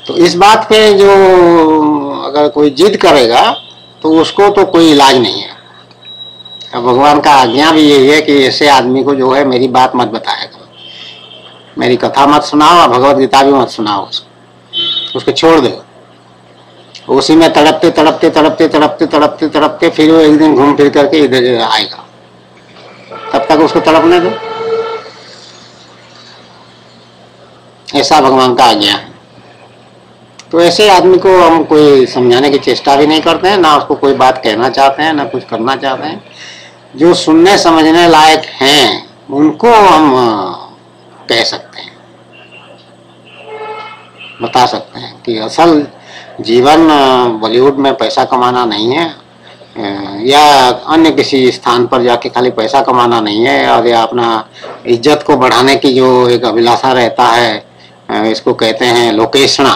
तो इस बात पे जो अगर कोई जिद करेगा तो उसको तो कोई इलाज नहीं है। अब भगवान का आज्ञा भी यही है कि ऐसे आदमी को जो है मेरी बात मत बताया करो, मेरी कथा मत सुनाओ और भगवत गीता भी मत सुनाओ, उसको छोड़ दो। उसी में तड़पते तड़पते तड़पते तड़पते तड़पते तड़पते फिर वो एक दिन घूम फिर करके इधर आएगा, तब तक उसको तड़पने दो। ऐसा भगवान का आज्ञा है। तो ऐसे आदमी को हम कोई समझाने की चेष्टा भी नहीं करते हैं, ना उसको कोई बात कहना चाहते हैं, ना कुछ करना चाहते हैं। जो सुनने समझने लायक हैं उनको हम कह सकते हैं, बता सकते हैं कि असल जीवन बॉलीवुड में पैसा कमाना नहीं है, या अन्य किसी स्थान पर जाके खाली पैसा कमाना नहीं है, और या अपना इज्जत को बढ़ाने की जो एक अभिलाषा रहता है, इसको कहते हैं लोकेशना।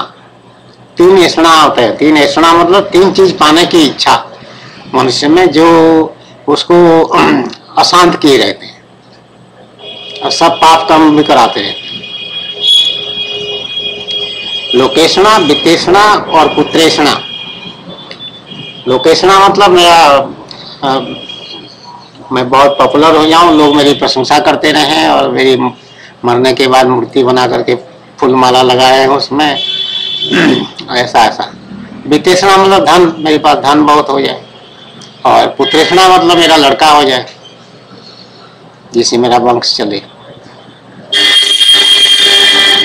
3 ऐसना होता है। 3 ऐसना मतलब 3 चीज पाने की इच्छा मनुष्य में, जो उसको अशांत किए रहते हैं और सब पाप काम भी कराते रहते हैं। लोकेशना, वित्तेषणा और पुत्रेषणा। लोकेशना मतलब मैं बहुत पॉपुलर हो जाऊं, लोग मेरी प्रशंसा करते रहें और मेरी मरने के बाद मूर्ति बना करके फूल माला लगाए उसमें, ऐसा ऐसा। वित्तेषणा मतलब धन, मेरे पास धन बहुत हो जाए, और पुत्रेषणा मतलब मेरा लड़का हो जाए जिससे मेरा वंश चले।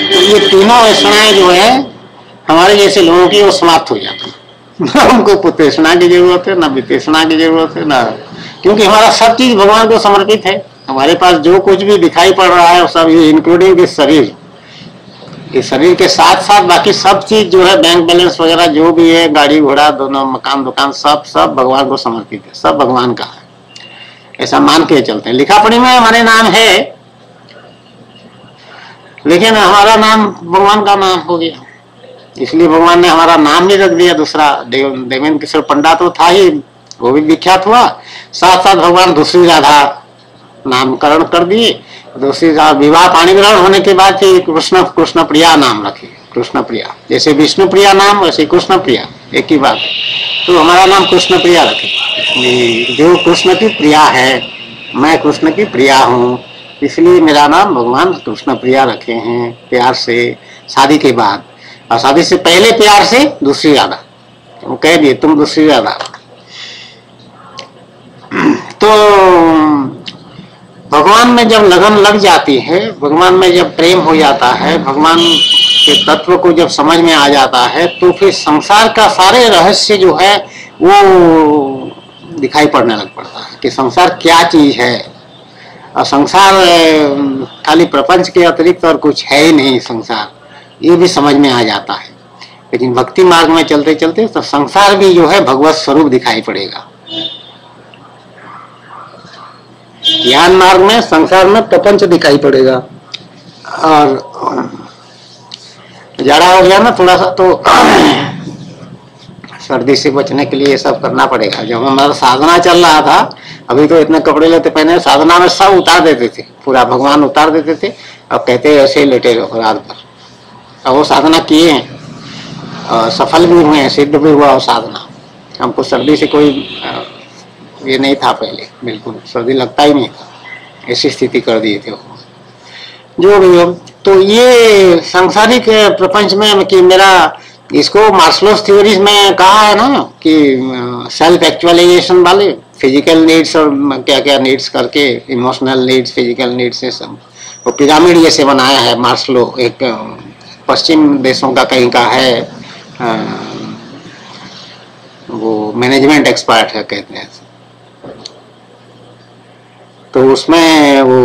तो ये तीनों ऐसनाएं जो है हमारे जैसे लोगों की वो समाप्त हो जाती है। ना हमको पुत्रेषणा की जरूरत है, ना वित्तेषणा की जरूरत है, ना, क्योंकि हमारा सब चीज भगवान को समर्पित है। हमारे पास जो कुछ भी दिखाई पड़ रहा है वो सब, इंक्लूडिंग दिस शरीर, इस शरीर के साथ साथ बाकी सब चीज जो है, बैंक बैलेंस वगैरह जो भी है, गाड़ी घोड़ा दोनों, मकान दुकान, सब सब भगवान को समर्पित है, सब भगवान का है, ऐसा मान के चलते हैं। लिखा पढ़ी में हमारे नाम है, लेकिन हमारा नाम भगवान का नाम हो गया, इसलिए भगवान ने हमारा नाम नहीं रख दिया दूसरा। देवेंद्र किशोर पंडा तो था ही, वो भी विख्यात हुआ, साथ साथ भगवान दूसरी राधा नामकरण कर दिए। दूसरी विवाह पाणी ग्रहण होने के बाद फिर कृष्ण, कृष्ण प्रिया नाम रखे, कृष्ण प्रिया। जैसे विष्णु प्रिया नाम वैसे कृष्ण प्रिया, एक ही बात है। तो हमारा नाम कृष्ण प्रिया रखे, जो कृष्ण की प्रिया है, मैं कृष्ण की प्रिया हूँ, इसलिए मेरा नाम भगवान कृष्ण प्रिया रखे हैं, प्यार से। शादी के बाद और शादी से पहले प्यार से दूसरी राधा, वो कह दिए तुम दूसरी राधा। तो भगवान में जब लगन लग जाती है, भगवान में जब प्रेम हो जाता है, भगवान के तत्व को जब समझ में आ जाता है, तो फिर संसार का सारे रहस्य जो है वो दिखाई पड़ने लग पड़ता है कि संसार क्या चीज है। और संसार खाली प्रपंच के अतिरिक्त और कुछ है ही नहीं संसार, ये भी समझ में आ जाता है। लेकिन भक्ति मार्ग में चलते चलते तो संसार भी जो है भगवत स्वरूप दिखाई पड़ेगा। ज्ञान मार्ग में संसार में प्रपंच दिखाई पड़ेगा। और जाड़ा हो गया ना थोड़ा सा, तो सर्दी से बचने के लिए ये सब करना पड़ेगा। जब हमारा साधना चल रहा था, अभी तो इतने कपड़े लेते पहने, साधना में सब उतार देते थे, पूरा भगवान उतार देते थे और कहते ऐसे ही लेटे रहो रात भर। और वो साधना किए हैं और सफल भी हुए हैं, सिद्ध भी हुआ वो साधना। हमको सर्दी से कोई ये नहीं था पहले, बिल्कुल सर्दी लगता ही नहीं था, ऐसी स्थिति कर दिए थे वो। जो भी हो, तो ये सांसारिक प्रपंच में कि मेरा, इसको मार्शलोस थ्योरीज में कहा है ना कि सेल्फ एक्चुअलाइजेशन वाले, फिजिकल नीड्स और क्या क्या नीड्स करके, इमोशनल नीड्स, फिजिकल नीड्स, ये सब वो पिरामिड जैसे बनाया है मार्शलो। एक पश्चिम देशों का कहीं का है, वो मैनेजमेंट एक्सपर्ट है कहते हैं। तो उसमें वो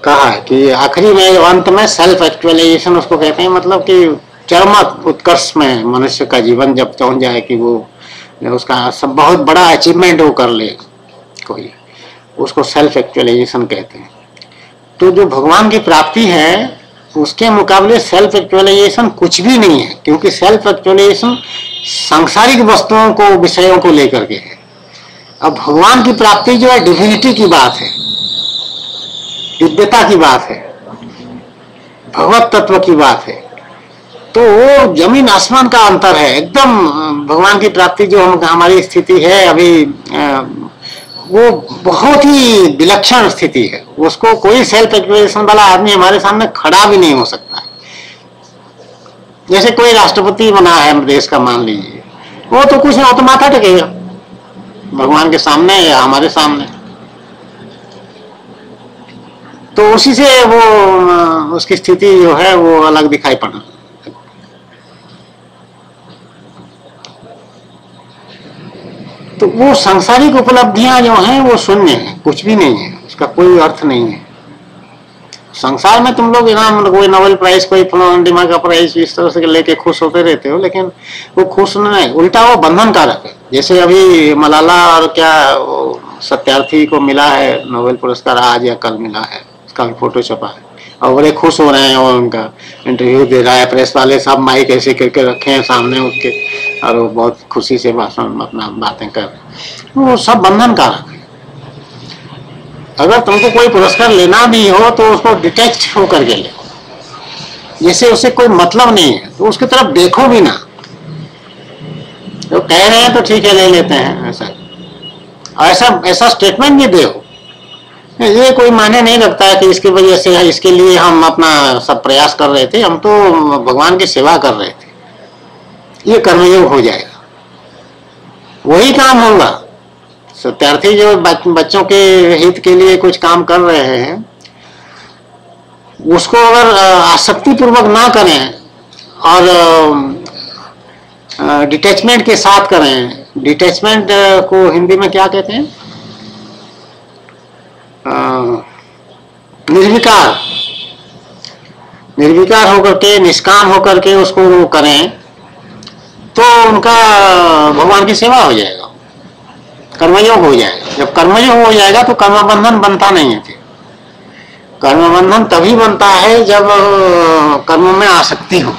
कहा है कि आखिरी में अंत में सेल्फ एक्चुअलाइजेशन उसको कहते हैं, मतलब कि चरम उत्कर्ष में मनुष्य का जीवन जब पहुंच जाए कि वो उसका सब बहुत बड़ा अचीवमेंट वो कर ले कोई, उसको सेल्फ एक्चुअलाइजेशन कहते हैं। तो जो भगवान की प्राप्ति है उसके मुकाबले सेल्फ एक्चुअलाइजेशन कुछ भी नहीं है, क्योंकि सेल्फ एक्चुअलाइजेशन सांसारिक वस्तुओं को, विषयों को लेकर के है। अब भगवान की प्राप्ति जो है डिविनिटी की बात है, दिव्यता की बात है, भगवत तत्व की बात है। तो वो जमीन आसमान का अंतर है एकदम। भगवान की प्राप्ति जो हमारी स्थिति है अभी, वो बहुत ही विलक्षण स्थिति है। उसको कोई सेल्फ एक्सप्रेशन वाला आदमी हमारे सामने खड़ा भी नहीं हो सकता। जैसे कोई राष्ट्रपति बना है देश का, मान लीजिए, वो तो कुछ ना तो माथा टेकेगा भगवान के सामने या हमारे सामने। तो उसी से वो उसकी स्थिति जो है वो अलग दिखाई पड़ना। तो वो सांसारिक उपलब्धियां जो हैं वो शून्य है, कुछ भी नहीं है, उसका कोई अर्थ नहीं है। संसार में तुम लोग इनाम, कोई नोबेल प्राइज, कोई डिमा का प्राइज इस तरह से लेके खुश होते रहते हो, लेकिन वो खुश नहीं, उल्टा वो बंधन कारक है। जैसे अभी मलाला और क्या सत्यार्थी को मिला है नोबेल पुरस्कार, आज या कल मिला है, उसका भी फोटो छपा है और बड़े खुश हो रहे हैं। और उनका इंटरव्यू दे रहा है, प्रेस वाले सब माइक ऐसे करके रखे हैं सामने उसके, और वो बहुत खुशी से भाषण अपना बातें कर रहे हैं। वो सब बंधन कारक है। अगर तुमको कोई पुरस्कार लेना भी हो तो उसको डिटैच होकर के ले, जैसे उसे कोई मतलब नहीं है, तो उसकी तरफ देखो भी ना। तो कह रहे हैं तो ठीक है ले लेते हैं, ऐसा स्टेटमेंट भी दो। ये कोई मायने नहीं रखता है कि इसकी वजह से, इसके लिए हम अपना सब प्रयास कर रहे थे, हम तो भगवान की सेवा कर रहे थे। ये कर्मयोग हो जाएगा, वही काम होगा। सत्यार्थी जो बच्चों के हित के लिए कुछ काम कर रहे हैं, उसको अगर आसक्ति पूर्वक ना करें और डिटैचमेंट के साथ करें। डिटैचमेंट को हिंदी में क्या कहते हैं? निर्विकार, निर्विकार होकर के, निष्काम होकर के उसको करें तो उनका भगवान की सेवा हो जाएगा, कर्मयोग हो जाएगा। जब कर्मयोग हो जाएगा तो कर्मबंधन बनता नहीं है। कर्मबंधन तभी बनता है जब कर्म में आसक्ति हो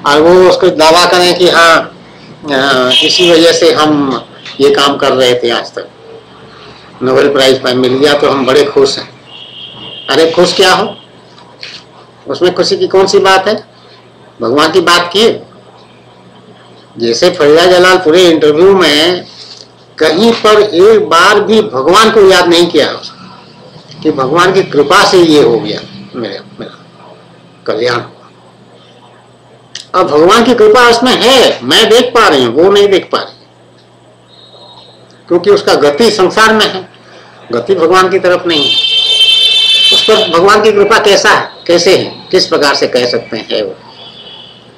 और वो उसको दावा करें कि हाँ इसी वजह से हम ये काम कर रहे थे, आज तक नोबेल प्राइज मिल गया तो हम बड़े खुश हैं। अरे खुश क्या हो, उसमें खुशी की कौन सी बात है? भगवान की बात किए। जैसे फरीदा जलाल पूरे इंटरव्यू में कहीं पर एक बार भी भगवान को याद नहीं किया कि भगवान की कृपा से ये हो गया, मेरा कल्याण। अब भगवान की कृपा उसमें है, मैं देख पा रही हूं, वो नहीं देख पा रही, क्योंकि उसका गति संसार में है, गति भगवान की तरफ नहीं है। उस पर भगवान की कृपा कैसा है, कैसे है, किस प्रकार से कह सकते हैं? वो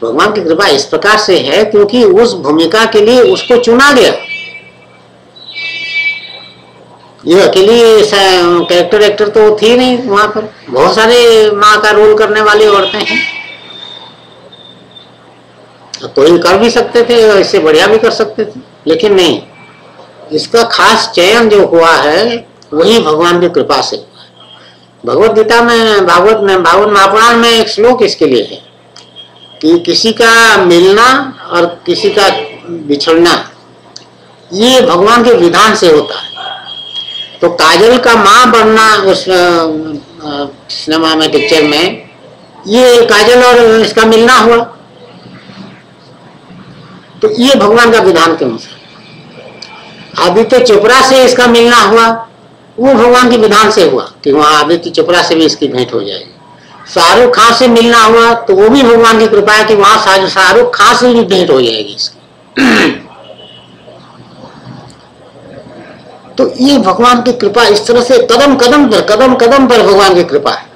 भगवान की कृपा इस प्रकार से है क्योंकि उस भूमिका के लिए उसको चुना गया। ये अकेली कैरेक्टर एक्टर तो थी नहीं, वहां पर बहुत सारे माँ का रोल करने वाली औरतें हैं, कोई कर भी सकते थे, इससे बढ़िया भी कर सकते थे, लेकिन नहीं, इसका खास चयन जो हुआ है वही भगवान की कृपा से हुआ है। भगवत गीता में, भागवत महापुराण में एक श्लोक इसके लिए है कि किसी का मिलना और किसी का बिछड़ना ये भगवान के विधान से होता है। तो काजल का माँ बनना उस सिनेमा में, पिक्चर में, ये काजल और इसका मिलना हुआ, तो ये भगवान का विधान के अनुसार। आदित्य चोपड़ा से इसका मिलना हुआ, वो भगवान के विधान से हुआ कि वहां आदित्य चोपड़ा से भी इसकी भेंट हो जाएगी। शाहरुख खान से मिलना हुआ तो वो भी भगवान की कृपा है कि वहां शाहरुख खान से भी भेंट हो जाएगी इसकी। तो ये भगवान की कृपा इस तरह से कदम कदम पर भगवान की कृपा है।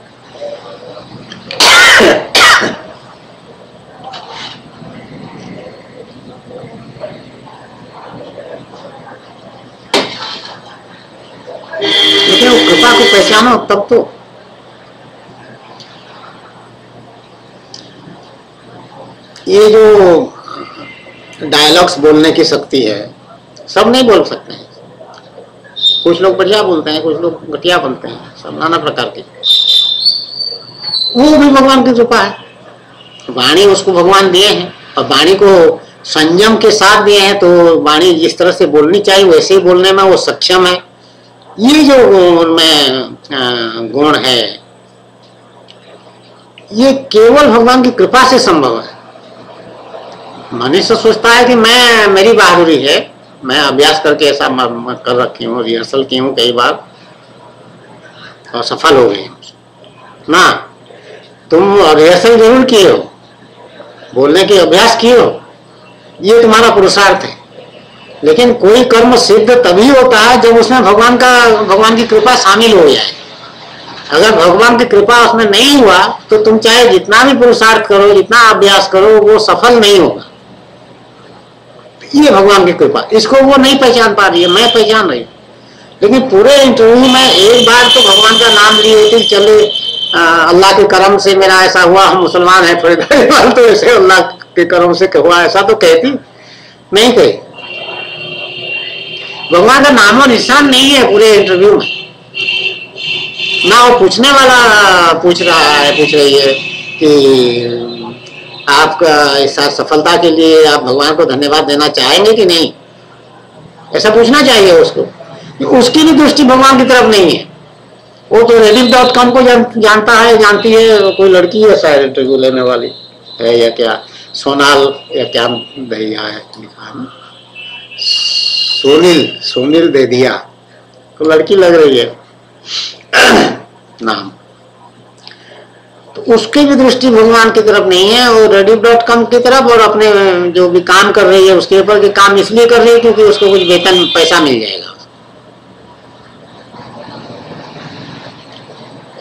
लेकिन वो कृपा को पहचानो तब तो। ये जो डायलॉग्स बोलने की शक्ति है, सब नहीं बोल सकते हैं। कुछ लोग बढ़िया बोलते हैं, कुछ लोग घटिया बोलते हैं, सब नाना प्रकार के। वो भी भगवान की कृपा है। वाणी उसको भगवान दिए हैं और वाणी को संयम के साथ दिए हैं, तो वाणी जिस तरह से बोलनी चाहिए वैसे ही बोलने में वो सक्षम है। ये जो उनमें गुण है, ये केवल भगवान की कृपा से संभव है। मनुष्य सोचता है कि मेरी बहादुरी है, मैं अभ्यास करके ऐसा कर रखी हूँ, रिहर्सल की हूँ कई बार और सफल हो गई ना। तुम रिहर्सल जरूर किए हो, बोलने की अभ्यास किए हो, ये तुम्हारा पुरुषार्थ है, लेकिन कोई कर्म सिद्ध तभी होता है जब उसमें भगवान की कृपा शामिल हो जाए। अगर भगवान की कृपा उसमें नहीं हुआ तो तुम चाहे जितना भी पुरुषार्थ करो, जितना अभ्यास करो, वो सफल नहीं होगा। ये भगवान की कृपा, इसको वो नहीं पहचान पा रही है, मैं पहचान रही हूँ। लेकिन पूरे इंटरव्यू में एक बार तो भगवान का नाम लिए होती, चले अल्लाह के करम से मेरा ऐसा हुआ, हम मुसलमान हैं थोड़े देर बाद, तो ऐसे अल्लाह के करम से हुआ, ऐसा तो कहती नहीं कही। भगवान का नाम और निशान नहीं है पूरे इंटरव्यू में। ना वो पूछने वाला पूछ रही है कि आपका इस सफलता के लिए आप भगवान को धन्यवाद देना चाहेंगे कि नहीं, ऐसा पूछना चाहिए उसको। उसकी भी दृष्टि भगवान की तरफ नहीं है। वो तो rediff.com को जानता है, जानती है, कोई लड़की है शायद इंटरव्यू लेने वाली है, या क्या सोनाल या क्या दहिया है लिखा है, सोनिल दे दिया, तो लड़की लग रही है नाम। तो उसकी भी दृष्टि भगवान की तरफ नहीं है, और rediff.com की तरफ, और अपने जो भी काम कर रही है उसके ऊपर, कि काम इसलिए कर रही है क्योंकि उसको कुछ वेतन पैसा मिल जाएगा।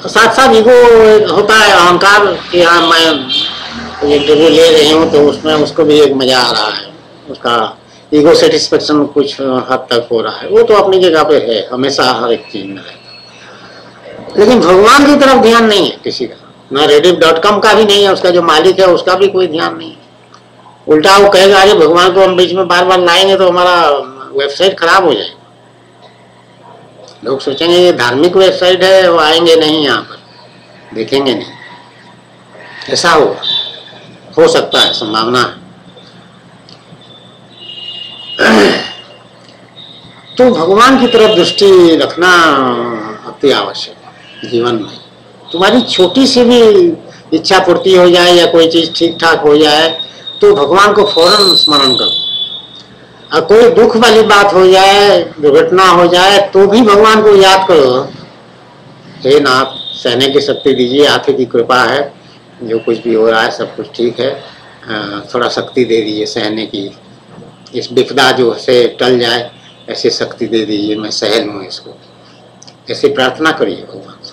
साथ साथ ईगो होता है, अहंकार, कि हाँ मैं इंटरव्यू ले रही हूँ, तो उसमें उसको भी एक मजा आ रहा है, उसका ईगो सेटिस्फेक्शन कुछ हद तक हो रहा है। वो तो अपनी जगह पे है, हमेशा हर एक चीज में है, लेकिन भगवान की तरफ ध्यान नहीं है किसी का, ना rediff.com का भी नहीं है, उसका जो मालिक है उसका भी कोई ध्यान नहीं है। उल्टा वो कहेगा अरे भगवान को हम बीच में बार बार लाएंगे तो हमारा वेबसाइट खराब हो जाएगा, लोग सोचेंगे ये धार्मिक वेबसाइट है, वो आएंगे नहीं, यहाँ पर देखेंगे नहीं, ऐसा हो सकता है, संभावना है। तो भगवान की तरफ दृष्टि रखना अति आवश्यक है जीवन में। तुम्हारी छोटी सी भी इच्छा पूर्ति हो जाए या कोई चीज ठीक ठाक हो जाए तो भगवान को फौरन स्मरण करो। और कोई दुख वाली बात हो जाए, दुर्घटना हो जाए, तो भी भगवान को याद करो, हे नाथ सहने की शक्ति दीजिए, आप ही की कृपा है, जो कुछ भी हो रहा है सब कुछ ठीक है, थोड़ा शक्ति दे दीजिए सहने की, इस विपदा जो से टल जाए ऐसी शक्ति दे दीजिए, मैं सह लूँ इसको, ऐसी प्रार्थना करिए भगवान से।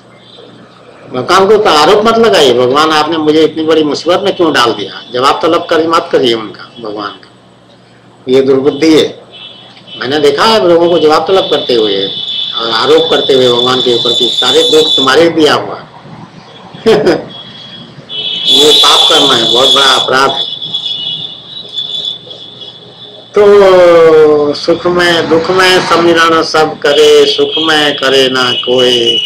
भगवान को तो आरोप मत लगाइए, भगवान आपने मुझे इतनी बड़ी मुसीबत में क्यों डाल दिया, जवाब तलब कर मत करिए उनका, भगवान का ये दुर्बुद्धि है। मैंने देखा है लोगों को जवाब तलब करते हुए और आरोप करते हुए भगवान के ऊपर कि सारे दुख तुम्हारे दिया हुआ ये पाप करना है, बहुत बड़ा अपराध है। तो सुख में दुख में समिरण सब करे, सुख में करे ना कोई,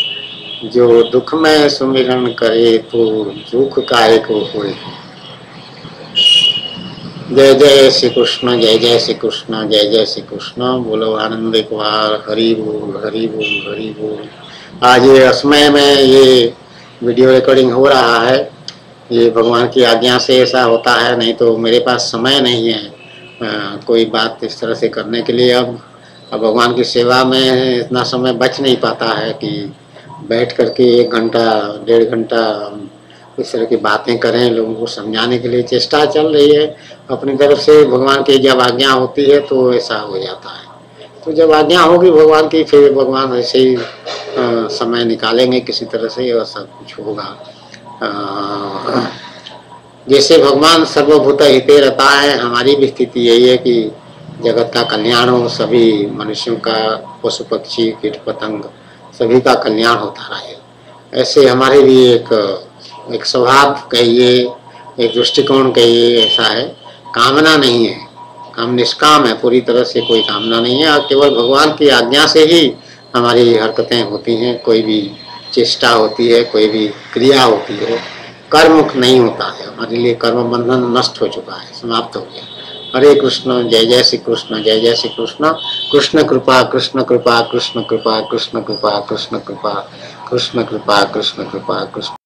जो दुख में सुमिरन करे तो दुख काहे को होए। जय जय श्री कृष्ण, जय जय श्री कृष्ण, जय जय श्री कृष्ण। बोलो आनंद कुमार, हरि बोल हरि बोल हरि बोल। आज ये असमय में ये वीडियो रिकॉर्डिंग हो रहा है, ये भगवान की आज्ञा से ऐसा होता है, नहीं तो मेरे पास समय नहीं है कोई बात इस तरह से करने के लिए। अब भगवान की सेवा में इतना समय बच नहीं पाता है कि बैठ करके 1 घंटा 1.5 घंटा इस तरह की बातें करें, लोगों को समझाने के लिए चेष्टा चल रही है अपनी तरफ से। भगवान की जब आज्ञा होती है तो ऐसा हो जाता है, तो जब आज्ञा होगी भगवान की फिर भगवान ऐसे ही समय निकालेंगे किसी तरह से और सब कुछ होगा। जैसे भगवान सर्वभूत हिते रहता है, हमारी भी स्थिति यही है कि जगत का कल्याण हो, सभी मनुष्यों का, पशु पक्षी कीट पतंग सभी का कल्याण होता रहे। ऐसे हमारे भी एक स्वभाव कहिए, एक दृष्टिकोण कहिए, ऐसा है। कामना नहीं है, काम निष्काम है, पूरी तरह से कोई कामना नहीं है, और केवल भगवान की आज्ञा से ही हमारी हरकतें होती हैं, कोई भी चेष्टा होती है, कोई भी क्रिया होती है, कर्म नहीं होता है। हमारे लिए कर्म बंधन नष्ट हो चुका है, समाप्त हो गया। हरे कृष्ण, जय जय श्री कृष्ण, जय जय श्री कृष्ण। कृष्ण कृपा कृष्ण कृपा कृष्ण कृपा कृष्ण कृपा कृष्ण कृपा कृष्ण कृपा कृष्ण कृपा कृष्ण कृपा कृष्ण